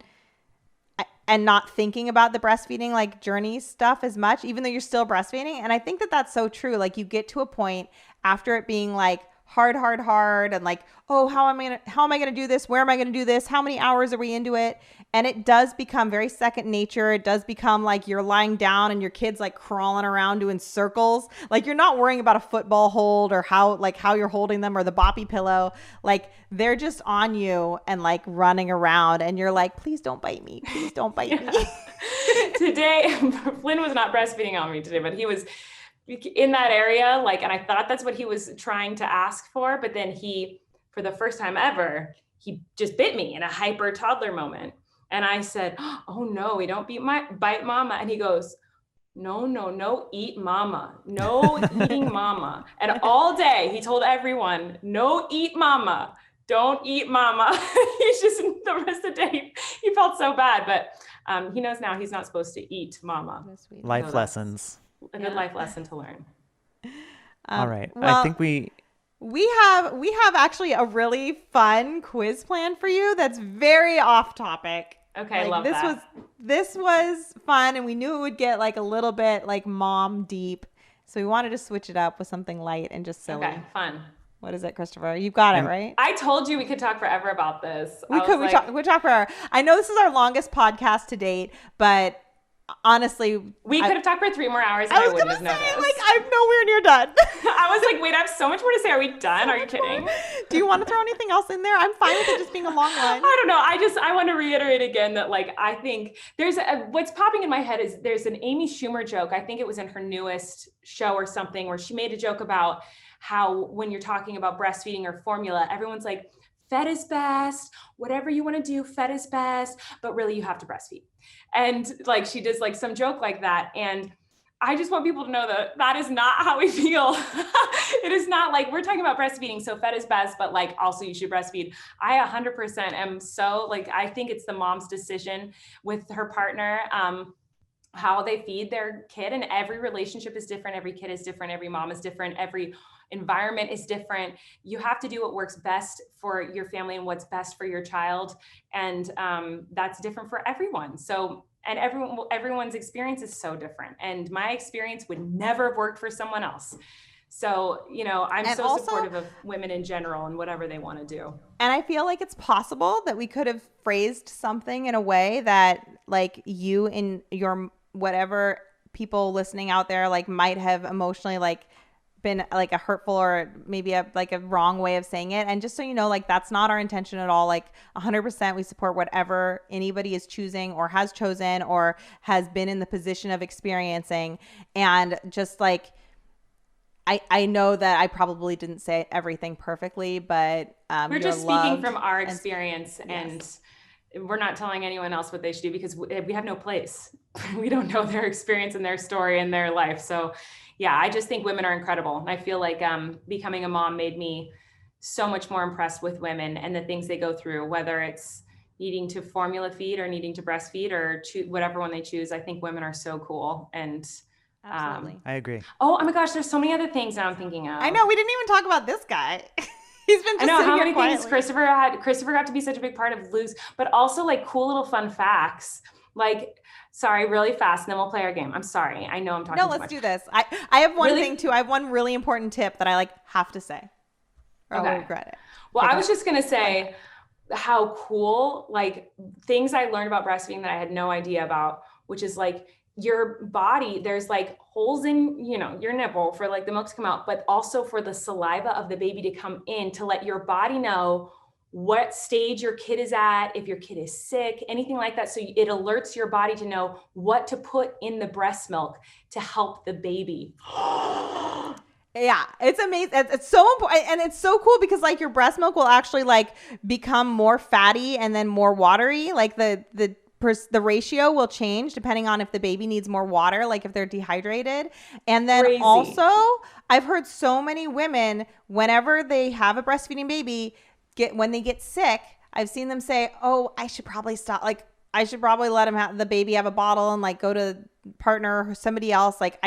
not thinking about the breastfeeding like journey stuff as much, even though you're still breastfeeding. And I think that that's so true. Like you get to a point after it being like hard and like, oh, how am I gonna do this? Where am I gonna do this? How many hours are we into it? And it does become very second nature. It does become like you're lying down and your kid's like crawling around doing circles. Like you're not worrying about a football hold or how you're holding them or the boppy pillow. Like they're just on you and like running around and you're like, please don't bite me. Please don't bite me. Today, Flynn was not breastfeeding on me today, but he was in that area. Like, and I thought that's what he was trying to ask for. But then he, for the first time ever, he just bit me in a hyper toddler moment. And I said, oh no, we don't bite mama. And he goes, no, eat mama. No eating mama. And all day he told everyone, no eat mama. Don't eat mama. He's just, the rest of the day, he felt so bad. But he knows now he's not supposed to eat mama. Life lessons. A good life lesson to learn. All right. Well, I think we have actually a really fun quiz plan for you that's very off topic. Okay, like, love that. This was fun, and we knew it would get like a little bit like mom deep, so we wanted to switch it up with something light and just silly. Okay, fun. What is it, Christopher? You've got it, right? I told you we could talk forever about this. We talk forever. I know this is our longest podcast to date, but honestly, we could have talked for 3 more hours and I wouldn't have noticed. Like, I'm nowhere near done. I was like, wait, I have so much more to say. Are we done? Are you kidding? Do you want to throw anything else in there? I'm fine with it just being a long one. I don't know. I want to reiterate again that like, I think what's popping in my head is there's an Amy Schumer joke. I think it was in her newest show or something where she made a joke about how when you're talking about breastfeeding or formula, everyone's like, fed is best, whatever you want to do, fed is best, but really you have to breastfeed. And like, she does like some joke like that. And I just want people to know that that is not how we feel. It is not like we're talking about breastfeeding. So fed is best, but like also you should breastfeed. I 100% am so like, I think it's the mom's decision with her partner, how they feed their kid, and every relationship is different. Every kid is different. Every mom is different. Every environment is different. You have to do what works best for your family and what's best for your child. And that's different for everyone. So, and everyone's experience is so different. And my experience would never have worked for someone else. So, you know, I'm so supportive of women in general and whatever they want to do. And I feel like it's possible that we could have phrased something in a way that like you in your whatever people listening out there like might have emotionally like been like a hurtful or maybe a wrong way of saying it. And just so you know, like that's not our intention at all. Like 100% we support whatever anybody is choosing or has chosen or has been in the position of experiencing. And just like I know that I probably didn't say everything perfectly, but we're just speaking from our experience and we're not telling anyone else what they should do because we have no place. We don't know their experience and their story and their life. So yeah, I just think women are incredible. And I feel like becoming a mom made me so much more impressed with women and the things they go through, whether it's needing to formula feed or needing to breastfeed or whatever one they choose. I think women are so cool. And absolutely. I agree. Oh my gosh, there's so many other things now I'm thinking of. I know, we didn't even talk about this guy. He's been just I know how many quietly. things Christopher had. Christopher got to be such a big part of Lou's, but also like cool little fun facts. Like, sorry, really fast, and then we'll play our game. I'm sorry. I know I'm talking too much. No, let's do this. I have one thing too. I have one really important tip that I like have to say. Or Okay. I will regret it. Well, I was just going to say how cool, like things I learned about breastfeeding that I had no idea about, which is like your body, there's like holes in, you know, your nipple for like the milk to come out, but also for the saliva of the baby to come in to let your body know what stage your kid is at, if your kid is sick, anything like that. So it alerts your body to know what to put in the breast milk to help the baby. Yeah, it's amazing. It's so important. And it's so cool because like your breast milk will actually like become more fatty and then more watery. Like the ratio will change depending on if the baby needs more water, like if they're dehydrated. And then also I've heard so many women, whenever they have a breastfeeding baby, when they get sick, I've seen them say, oh, I should probably stop. Like I should probably let the baby have a bottle and like go to partner or somebody else. Like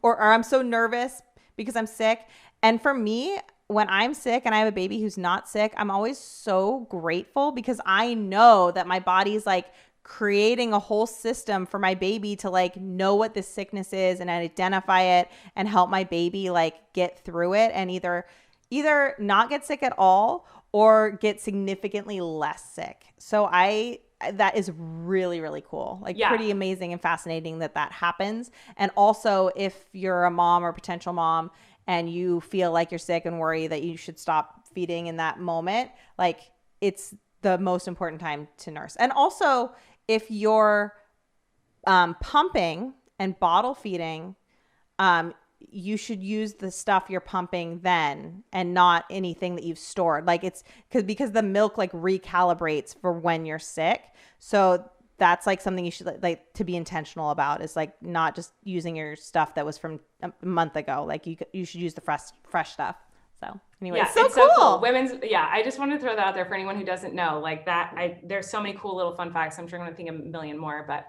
or I'm so nervous because I'm sick. And for me, when I'm sick and I have a baby who's not sick, I'm always so grateful because I know that my body's like creating a whole system for my baby to like know what this sickness is and identify it and help my baby like get through it and either either not get sick at all or get significantly less sick. So that is really, really cool. Like pretty amazing and fascinating that happens. And also if you're a mom or potential mom and you feel like you're sick and worry that you should stop feeding in that moment, like it's the most important time to nurse. And also if you're pumping and bottle feeding, you should use the stuff you're pumping then and not anything that you've stored. Like it's because the milk like recalibrates for when you're sick. So that's like something you should like to be intentional about, is like not just using your stuff that was from a month ago. Like you should use the fresh stuff. So anyway, yeah, so it's cool. So cool. I just wanted to throw that out there for anyone who doesn't know, like that. There's so many cool little fun facts. I'm sure I'm going to think of a million more, but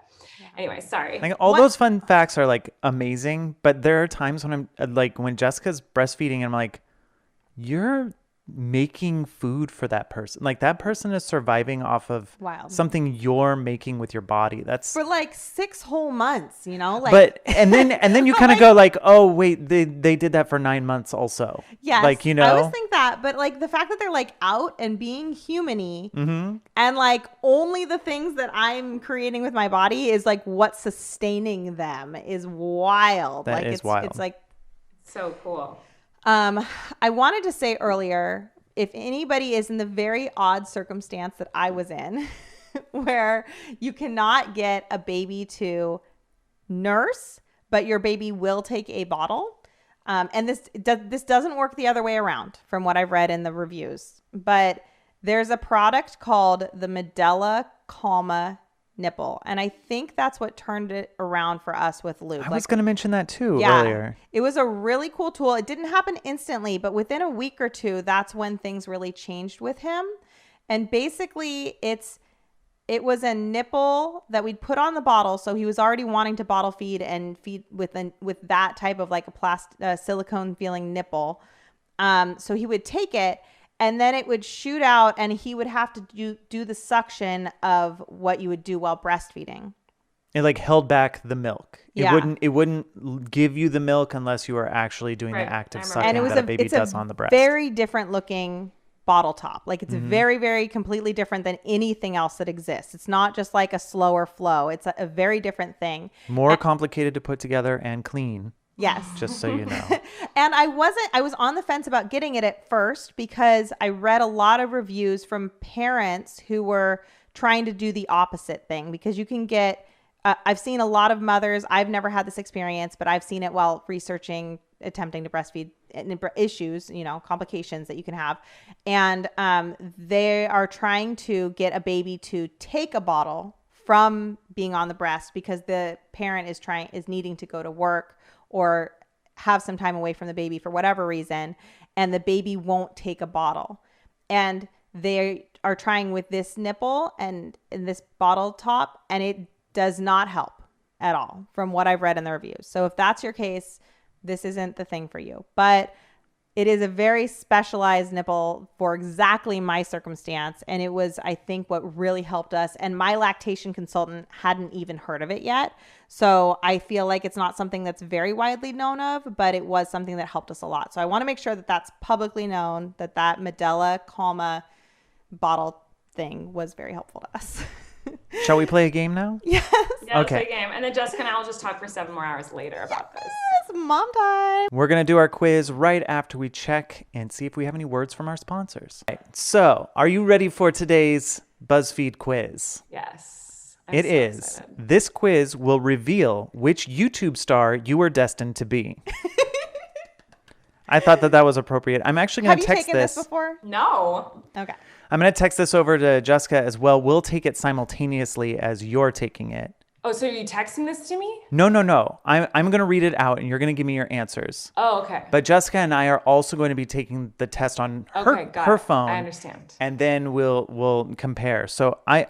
anyway, sorry. Like those fun facts are like amazing, but there are times when I'm like, when Jessica's breastfeeding and I'm like, you're making food for that person. Like that person is surviving off of something you're making with your body. That's for like 6 whole months, you know, like, but, and then you kind of go like, oh wait, they did that for 9 months also. Yes. Like, you know, I always think that, but like the fact that they're like out and being human-y and like only the things that I'm creating with my body is like what's sustaining them is wild. That like is wild. It's so cool. I wanted to say earlier, if anybody is in the very odd circumstance that I was in, where you cannot get a baby to nurse, but your baby will take a bottle. And this doesn't work the other way around from what I've read in the reviews, but there's a product called the Medela Calma nipple. And I think that's what turned it around for us with Luke. I was going to mention that too earlier. It was a really cool tool. It didn't happen instantly, but within a week or two, that's when things really changed with him. And basically it was a nipple that we'd put on the bottle. So he was already wanting to bottle feed and feed with that type of like a silicone feeling nipple. So he would take it, and then it would shoot out, and he would have to do the suction of what you would do while breastfeeding. It like held back the milk. It wouldn't give you the milk unless you were actually doing the active sucking that a baby does on the breast. Very different looking bottle top. Like it's very, very completely different than anything else that exists. It's not just like a slower flow. It's a very different thing. More complicated to put together and clean. Yes. Just so you know. And I was on the fence about getting it at first because I read a lot of reviews from parents who were trying to do the opposite thing, because you can get, I've seen a lot of mothers, I've never had this experience, but I've seen it while researching, attempting to breastfeed, issues, you know, complications that you can have. And they are trying to get a baby to take a bottle from being on the breast because the parent is needing to go to work or have some time away from the baby for whatever reason, and the baby won't take a bottle. And they are trying with this nipple and in this bottle top, and it does not help at all from what I've read in the reviews. So if that's your case, this isn't the thing for you. But it is a very specialized nipple for exactly my circumstance. And it was, I think, what really helped us. And my lactation consultant hadn't even heard of it yet. So I feel like it's not something that's very widely known of, but it was something that helped us a lot. So I want to make sure that that's publicly known, that Medela Calma bottle thing was very helpful to us. Shall we play a game now? Yes. Yeah, let's play a game. And then Jessica and I will just talk for 7 more hours later about this. Yes, mom time. We're going to do our quiz right after we check and see if we have any words from our sponsors. Okay, so, are you ready for today's BuzzFeed quiz? Yes. It is. Excited. This quiz will reveal which YouTube star you were destined to be. I thought that was appropriate. I'm actually going to text this. Have you taken this before? No. Okay. I'm going to text this over to Jessica as well. We'll take it simultaneously as you're taking it. Oh, so are you texting this to me? No. I'm going to read it out and you're going to give me your answers. Oh, okay. But Jessica and I are also going to be taking the test on her phone. I understand. And then we'll compare. So I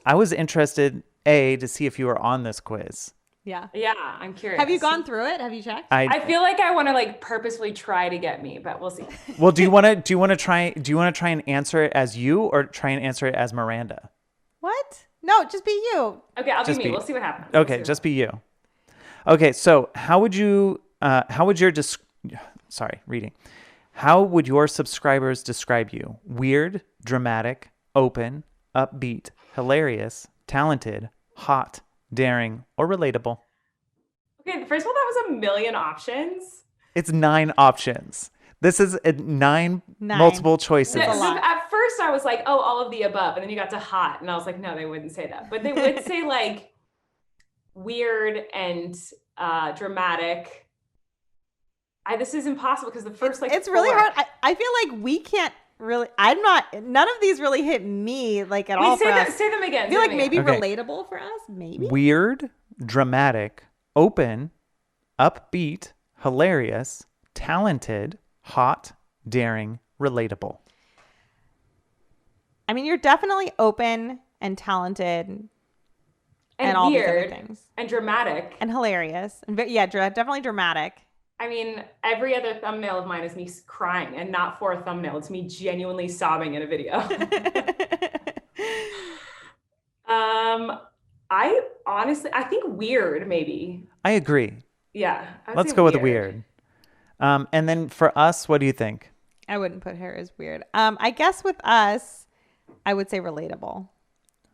was interested, to see if you were on this quiz. Yeah. Yeah, I'm curious. Have you gone through it? Have you checked? I feel like I want to like purposefully try to get me, but we'll see. Well, do you want to try and answer it as you or try and answer it as Miranda? What? No, just be you. Okay, I'll be me. We'll see what happens. Okay, just be you. Okay, so how would your How would your subscribers describe you? Weird, dramatic, open, upbeat, hilarious, talented, hot, daring, or relatable? Okay, first of all, that was a million options. It's 9 options. This is nine multiple choices. At first, I was like, oh, all of the above. And then you got to hot. And I was like, no, they wouldn't say that. But they would say like weird and dramatic. This is impossible because the first it's really hard. I feel like we can't really. None of these really hit me like at all. Say them again. I feel like maybe relatable for us. Maybe weird, dramatic, open, upbeat, hilarious, talented, hot, daring, relatable. I mean, you're definitely open and talented and all these other things. And dramatic. And hilarious. And definitely dramatic. I mean, every other thumbnail of mine is me crying, and not for a thumbnail. It's me genuinely sobbing in a video. I think weird, maybe. I agree. Yeah. Let's go with weird. And then for us, what do you think? I wouldn't put her as weird. I guess with us, I would say relatable.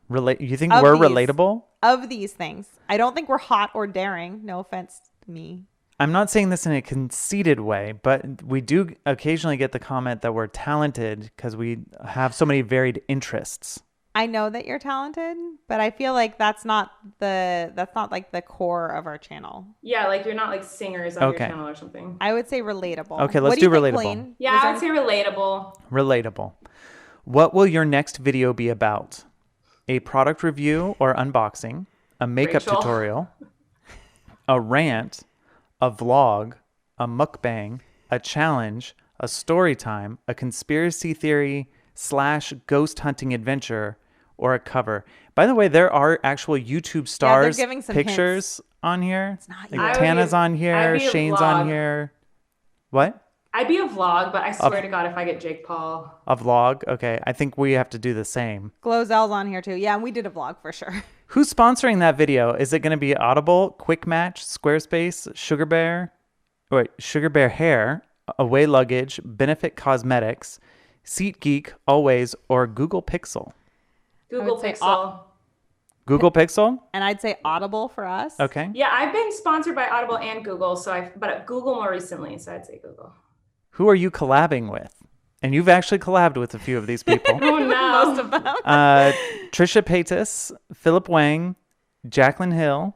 You think we're relatable? Of these things. I don't think we're hot or daring. No offense to me. I'm not saying this in a conceited way, but we do occasionally get the comment that we're talented because we have so many varied interests. I know that you're talented, but I feel like that's not like the core of our channel. Yeah, like you're not like singers on your channel or something. I would say relatable. Okay, let's do relatable. Colleen? Yeah, I would say relatable. Relatable. What will your next video be about? A product review or unboxing, a makeup tutorial, a rant, a vlog, a mukbang, a challenge, a story time, a conspiracy theory / ghost hunting adventure, or a cover. By the way, there are actual YouTube stars pictures on here. It's not like Tana's on here, Shane's on here. What? I'd be a vlog, but I swear to God, if I get Jake Paul. A vlog? Okay. I think we have to do the same. Glozel's on here too. Yeah, and we did a vlog for sure. Who's sponsoring that video? Is it going to be Audible, Quick Match, Squarespace, Sugar Bear Hair, Away Luggage, Benefit Cosmetics, SeatGeek, Always, or Google Pixel? Google Pixel. Google Pixel? And I'd say Audible for us. Okay. Yeah, I've been sponsored by Audible and Google, but Google more recently, so I'd say Google. Who are you collabing with? And you've actually collabed with a few of these people. Oh, no. Most of them. Trisha Paytas, Philip Wang, Jaclyn Hill,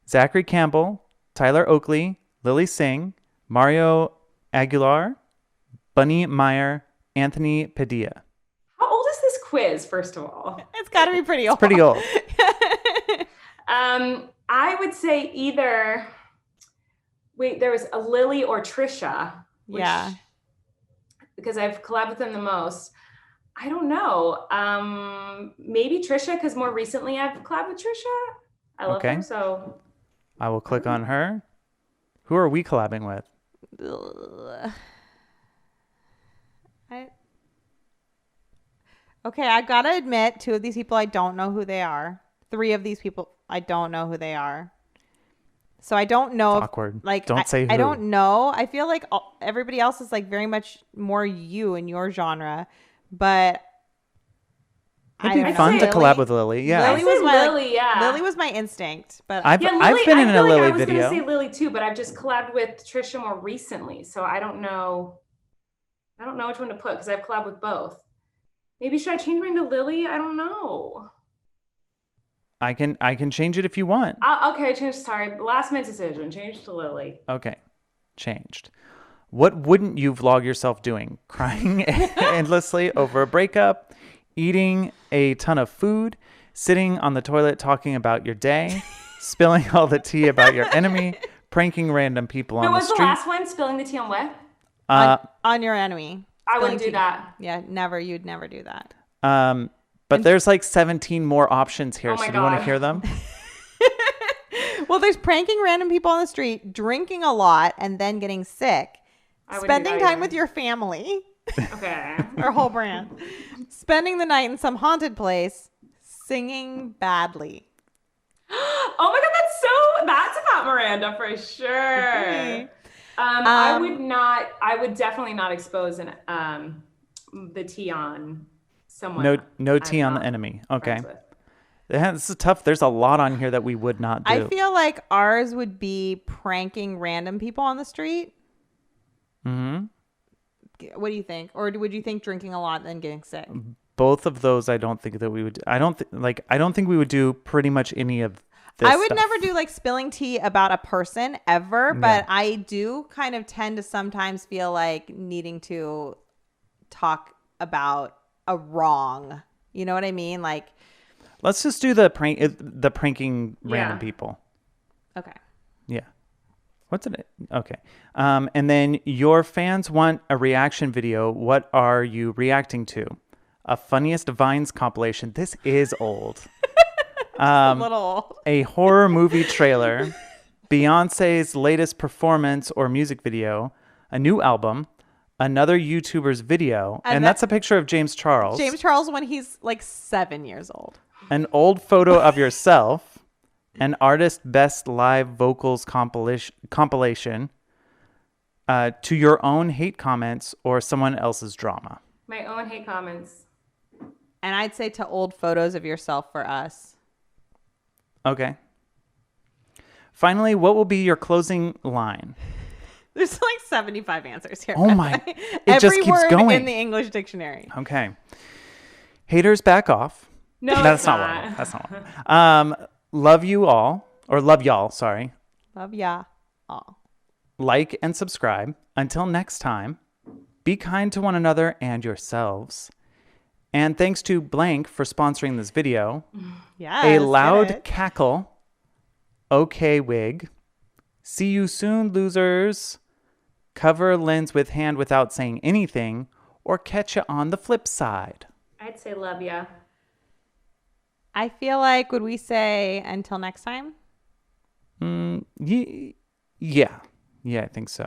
Zachary Campbell, Tyler Oakley, Lily Singh, Mario Aguilar, Bunny Meyer, Anthony Padilla. How old is this quiz, first of all? It's got to be pretty old. It's pretty old. I would say either... Wait, there was a Lily or Trisha. Yeah. Because I've collabed with them the most. I don't know. Maybe Trisha, because more recently I've collabed with Trisha. I love her, so. I will click on her. Who are we collabing with? Okay, I gotta admit, 2 of these people, I don't know who they are. 3 of these people, I don't know who they are. So I don't know. Awkward. Don't say who. I don't know. I feel like everybody else is like very much more you in your genre, but it'd be fun to collab with Lily. Yeah, Lily was my instinct, but I've been in a Lily video. I was gonna say Lily too, but I've just collabed with Trisha more recently, so I don't know. I don't know which one to put because I've collabed with both. Maybe should I change mine to Lily? I don't know. I can change it if you want. Okay, change. Sorry, last minute decision. Change to Lily. Okay, changed. What wouldn't you vlog yourself doing? Crying endlessly over a breakup, eating a ton of food, sitting on the toilet talking about your day, spilling all the tea about your enemy, pranking random people on the street. What was the last one? Spilling the tea on what? On your enemy. I wouldn't do that. Yeah, never. You'd never do that. But there's like 17 more options here. So do you want to hear them? Well, there's pranking random people on the street, drinking a lot, and then getting sick. Spending time with your family. Okay. Our whole brand. Spending the night in some haunted place. Singing badly. Oh my God, that's about Miranda for sure. I would definitely not expose the tea on someone. No I'm tea on the not enemy. Okay. friends with. Yeah, this is tough. There's a lot on here that we would not do. I feel like ours would be pranking random people on the street. Mm-hmm. What do you think? Or would you think drinking a lot and then getting sick? Both of those, I don't think that we would. I don't think we would do pretty much any of this I would stuff. never do like spilling tea about a person ever, but I do kind of tend to sometimes feel like needing to talk about a wrong. You know what I mean? Like, Let's just do the pranking random people. okay. Yeah. What's it? Okay. And then your fans want a reaction video. What are you reacting to? A funniest Vines compilation. This is old. A little old. A horror movie trailer. Beyonce's latest performance or music video. A new album. Another YouTuber's video. And that's a picture of James Charles. James Charles when he's like 7 years old. An old photo of yourself. An artist best live vocals compilation. To your own hate comments or someone else's drama. My own hate comments. And I'd say to old photos of yourself for us. Okay. Finally, what will be your closing line? There's like 75 answers here. Oh my. It Every just keeps word going. in the English dictionary. Okay. Haters back off. No, that's it's not one. That's not one. Love you all, or love y'all, sorry. Love ya all. Like and subscribe. Until next time, be kind to one another and yourselves. And thanks to Blank for sponsoring this video. Yes. A loud cackle. Okay, wig. See you soon, losers. Cover lens with hand without saying anything, or catch you on the flip side. I'd say love ya. I feel like, would we say until next time? Yeah, I think so.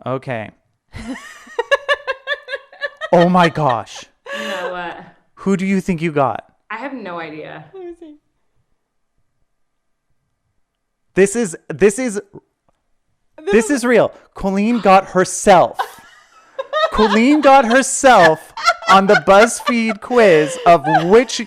Okay. Oh my gosh. You know what? Who do you think you got? I have no idea. Let me see. This is real. Colleen got herself. Colleen got herself on the BuzzFeed quiz of which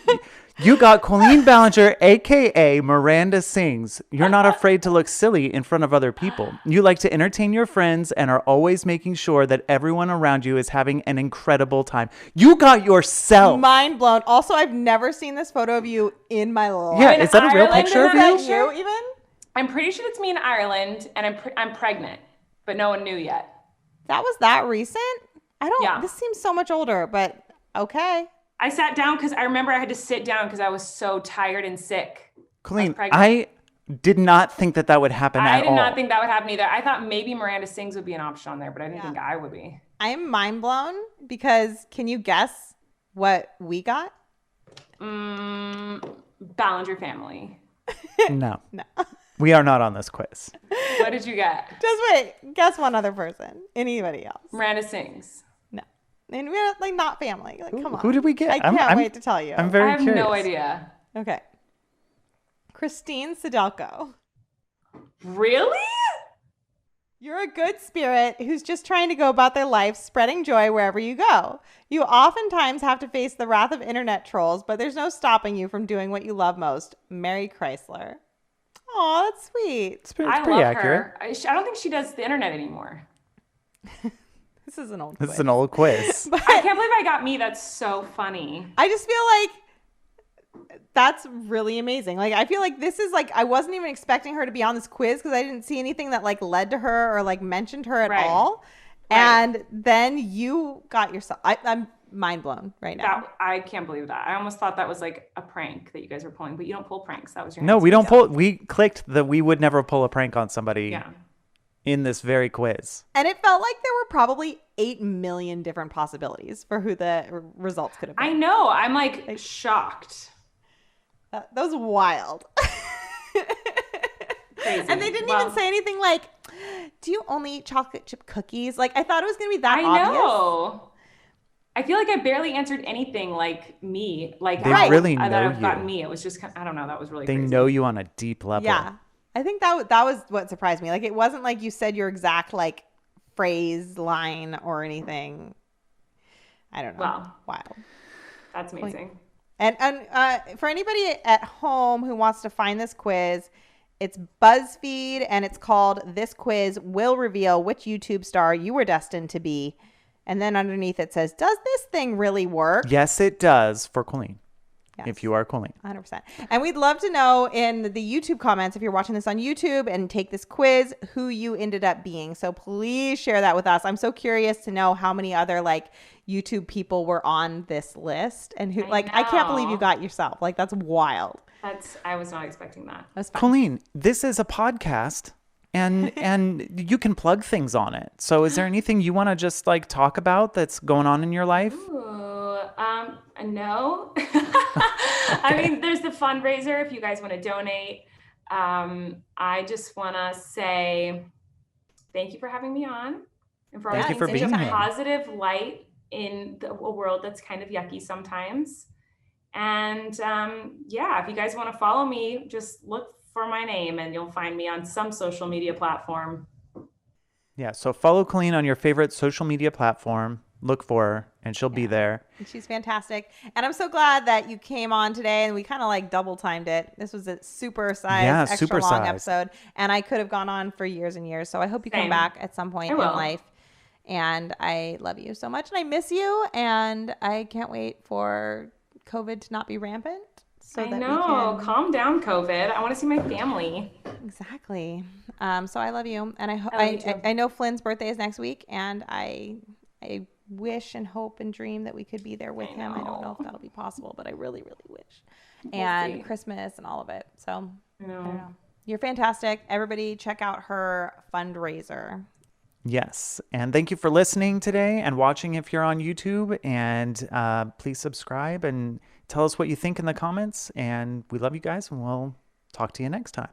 you got Colleen Ballinger, aka Miranda Sings. You're not afraid to look silly in front of other people. You like to entertain your friends and are always making sure that everyone around you is having an incredible time. You got yourself. Mind blown. Also, I've never seen this photo of you in my life. Yeah, is that a real picture of you? Is that you even? I'm pretty sure it's me in Ireland, and I'm pregnant, but no one knew yet. That was that recent? I don't. Yeah. This seems so much older, but okay. I sat down because I remember I had to sit down because I was so tired and sick. Colleen, I did not think that would happen at all. I did not think that would happen either. I thought maybe Miranda Sings would be an option on there, but I didn't think I would be. I am mind blown because can you guess what we got? Ballinger family. No. We are not on this quiz. What did you get? Just wait. Guess one other person. Anybody else? Miranda Sings. No. And we're like not family. Like, come on. Who did we get? I can't wait to tell you. I'm very curious. I have no idea. Okay. Christine Sidelko. Really? You're a good spirit who's just trying to go about their life spreading joy wherever you go. You oftentimes have to face the wrath of internet trolls, but there's no stopping you from doing what you love most. Mary Chrysler. Oh, that's sweet. It's pretty love accurate. her. I don't think she does the internet anymore. This is an old This quiz. is an old quiz. But I can't believe I got me. That's so funny. I just feel like that's really amazing. Like, I feel like this is like, I wasn't even expecting her to be on this quiz because I didn't see anything that like led to her or like mentioned her at all. Right. And then you got yourself, I'm mind blown right now. I can't believe that. I almost thought that was like a prank that you guys were pulling, but you don't pull pranks. That was your No, we don't pull. We clicked that we would never pull a prank on somebody in this very quiz. And it felt like there were probably 8 million different possibilities for who the results could have been. I know. I'm like shocked. That was wild. Crazy. And they didn't even say anything like, do you only eat chocolate chip cookies? Like, I thought it was going to be that obvious. I know. I feel like I barely answered anything like me. Like they really know that you. Got me. It was just, I don't know. That was really They crazy. know you on a deep level. Yeah. I think that was what surprised me. Like, it wasn't like you said your exact like phrase, line, or anything. I don't know. Wow. Wild. That's amazing. And for anybody at home who wants to find this quiz, it's BuzzFeed, and it's called "This Quiz Will Reveal Which YouTube Star You Were Destined to Be." And then underneath it says, "Does this thing really work?" Yes, it does for Colleen. Yes. If you are Colleen. 100%. And we'd love to know in the YouTube comments, if you're watching this on YouTube and take this quiz, who you ended up being. So please share that with us. I'm so curious to know how many other like YouTube people were on this list, and who I can't believe you got yourself. Like, that's wild. I was not expecting that. That's fun. Colleen, this is a podcast and you can plug things on it. So is there anything you want to just like talk about that's going on in your life? Ooh, no. I mean, there's the fundraiser if you guys want to donate. I just want to say thank you for having me on, and for Thank you for being such a here. positive light in a world that's kind of yucky sometimes. And yeah, if you guys want to follow me, just look for my name and you'll find me on some social media platform. Yeah, so follow Colleen on your favorite social media platform. Look for her, and she'll be there. She's fantastic. And I'm so glad that you came on today, and we kind of like double timed it. This was a super size, extra long episode, and I could have gone on for years and years. So I hope you come back at some point in life. And I love you so much, and I miss you, and I can't wait for COVID to not be rampant. So I know. Calm down, COVID. I want to see my family. Exactly. So I love you, and I know Flynn's birthday is next week, and I wish and hope and dream that we could be there with him. I don't know if that'll be possible, but I really, really wish. And Christmas and all of it. So I don't know. You're fantastic. Everybody check out her fundraiser. Yes. And thank you for listening today and watching if you're on YouTube. And please subscribe and tell us what you think in the comments. And we love you guys, and we'll talk to you next time.